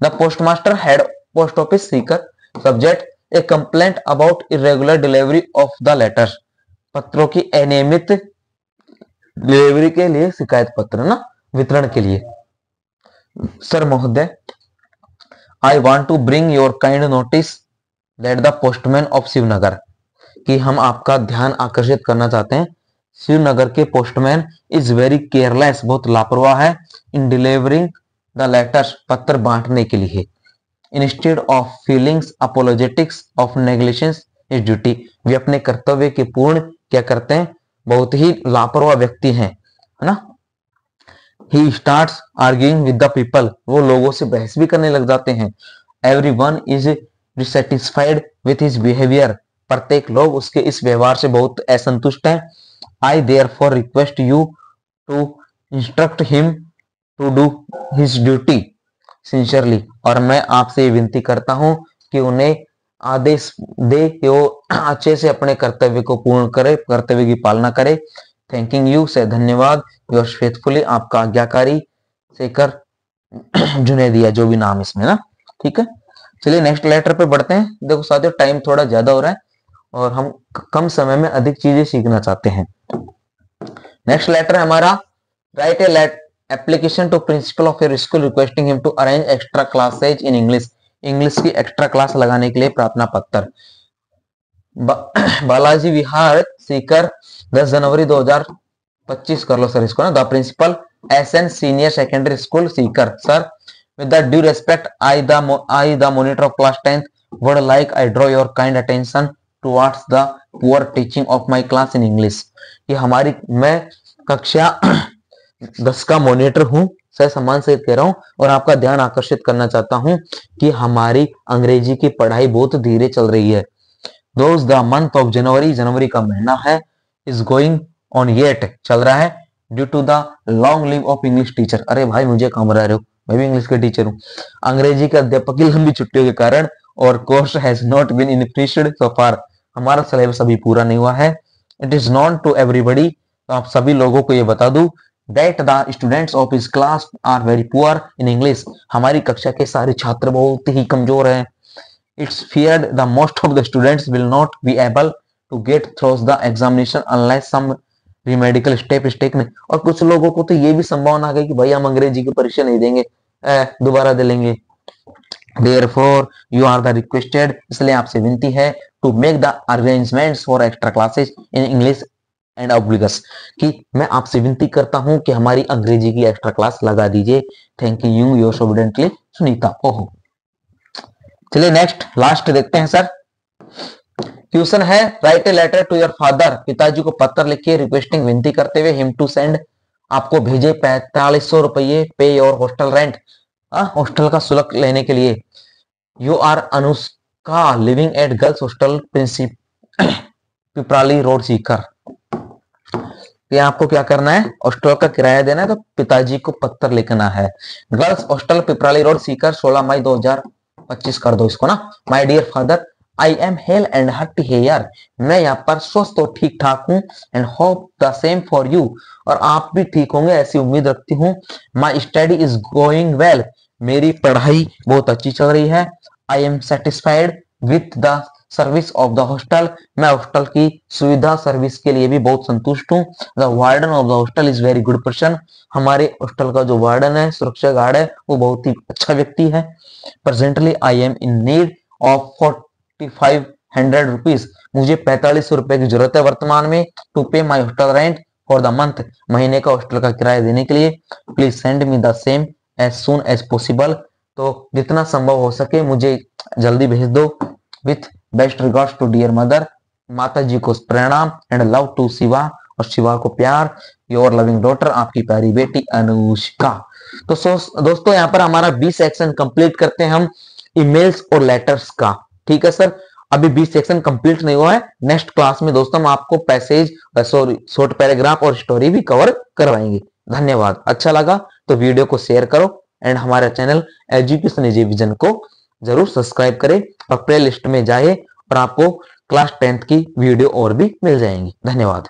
The postmaster head post office Sikar subject A complaint about irregular delivery of the letters. पत्रों की अनियमित डिलीवरी के लिए शिकायत पत्र ना, वितरण के लिए। सर महोदय, I want to bring your kind notice that the postman of Shivnagar, कि हम आपका ध्यान आकर्षित करना चाहते हैं, शिवनगर के पोस्टमैन इज वेरी केयरलेस, बहुत लापरवाह है, इन डिलीवरिंग द लेटर्स, पत्र बांटने के लिए। Instead of feelings apologetics of negligence is duty, वे अपने कर्तव्य के पूर्ण क्या करते हैं, बहुत ही लापरवाह व्यक्ति हैं, है ना। He starts arguing with the people, वो लोगों से बहस भी करने लग जाते हैं। Everyone is dissatisfied with his behavior, प्रत्येक लोग उसके इस व्यवहार से बहुत असंतुष्ट हैं। I therefore request you to instruct him to do his duty sincerely, और मैं आपसे विनती करता हूं कि उन्हें आदेश दे कि वो अच्छे से अपने कर्तव्य को पूर्ण करे, कर्तव्य की पालना करे। थैंकिंग यू से धन्यवाद, योर्स फेथफुली, आपका आज्ञाकारी शेखर जुनेदिया, जो भी नाम इसमें ना, ठीक है। चलिए नेक्स्ट लेटर पे बढ़ते हैं। देखो साथियों, टाइम थोड़ा ज्यादा हो रहा है और हम कम समय में अधिक चीजें सीखना चाहते हैं। नेक्स्ट लेटर है हमारा, write a application to principal of your school requesting him to arrange extra classes in English, English की एक्स्ट्रा क्लास लगाने के लिए प्रार्थना पत्र। बालाजी विहार सीकर 10 जनवरी 2025 कर लो सर इसको ना। The principal SN senior secondary school Sikar, sir with the due respect I the monitor of class 10th would like I draw your kind attention towards the poor teaching of my class in English, कि हमारी, मैं कक्षा 10 का मॉनिटर हूं, सर सम्मान से कह रहा हूं, और आपका ध्यान आकर्षित करना चाहता हूं कि हमारी अंग्रेजी की पढ़ाई बहुत धीरे चल रही है। Those the month of January, जनवरी का महीना है, is going on yet, चल रहा है, due to the long leave of English teacher, अरे भाई मुझे कहाँ बुला रहे हो, मैं भी इंग्लिश का टीचर हूँ, अंग्रेजी के अध्यापक की लंबी छुट्टियों के कारण, और course has not been initiated so far, हमारा सिलेबस अभी पूरा नहीं हुआ है। It is known to everybody, तो आप सभी लोगों को ये बता दूं, that the students of his class are very poor in English, हमारी कक्षा के सारे छात्र बहुत ही कमजोर हैं। It's feared the most of the students will not be able to get through the examination unless some remedial step is taken, और कुछ लोगों को तो ये भी संभावना आ गई कि भाई हम अंग्रेजी की परीक्षा नहीं देंगे, दोबारा दे लेंगे। Therefore you are the requested, इसलिए आपसे विनती है, to make the arrangements for extra classes in English and obligus, कि मैं आपसे विनती करता हूं कि हमारी अंग्रेजी की एक्स्ट्रा क्लास लगा दीजिए। Thank you yours obediently Sunita. ओहो, चलिए नेक्स्ट लास्ट देखते हैं सर। क्वेश्चन है, write a letter to your father, पिताजी को पत्र लिखिए, रिक्वेस्टिंग, विनती करते हुए, हिम टू सेंड, आपको भेजे 4500 रुपये, पे योर हॉस्टल रेंट, हॉस्टल का शुल्क लेने के लिए। You are Anushka living at girls hostel प्रिंसिप पिपराली रोड सीकर, ये आपको क्या करना है, हॉस्टल का किराया देना है, तो पिताजी को पत्र लिखना है। Girls hostel Piprali road Sikar 16 May 2025 कर दो इसको ना। My dear father, I am hale and hearty here, मैं यहाँ पर स्वस्थ और ठीक ठाक हूँ, and hope the same for you, और आप भी ठीक होंगे ऐसी उम्मीद रखती हूँ। My study is going well, मेरी पढ़ाई बहुत अच्छी चल रही है। I am satisfied with the service of the hostel, मैं हॉस्टल की सुविधा सर्विस के लिए भी बहुत संतुष्ट हूँ। The warden of the hostel is very good person, हमारे हॉस्टल का जो वार्डन है, सुरक्षा गार्ड है, वो बहुत ही अच्छा व्यक्ति है। Presently I am in need of 4500 rupees, मुझे 4500 रुपए की जरूरत है वर्तमान में, to pay my hostel rent for the month, महीने का हॉस्टल का किराया देने के लिए। Please send me the same as soon as possible, तो जितना संभव हो सके मुझे जल्दी भेज दो। With best regards to dear mother, माता जी को प्रणाम, एंड लव टू शिवा, और शिवा को प्यार। योर लविंग डॉटर, आपकी प्यारी बेटी अनुष्का। तो दोस्तों यहाँ पर हमारा 20 सेक्शन कंप्लीट करते हैं हम ईमेल्स और लेटर्स का, ठीक है सर। अभी 20 सेक्शन कंप्लीट नहीं हुआ है, नेक्स्ट क्लास में दोस्तों हम आपको पैसेज, सॉरी शॉर्ट पैराग्राफ और स्टोरी भी कवर करवाएंगे। धन्यवाद। अच्छा लगा तो वीडियो को शेयर करो, एंड हमारे चैनल एजुकेशन इजी विजन को जरूर सब्सक्राइब करें, और प्ले लिस्ट में जाए और आपको क्लास 10th की वीडियो और भी मिल जाएंगी। धन्यवाद।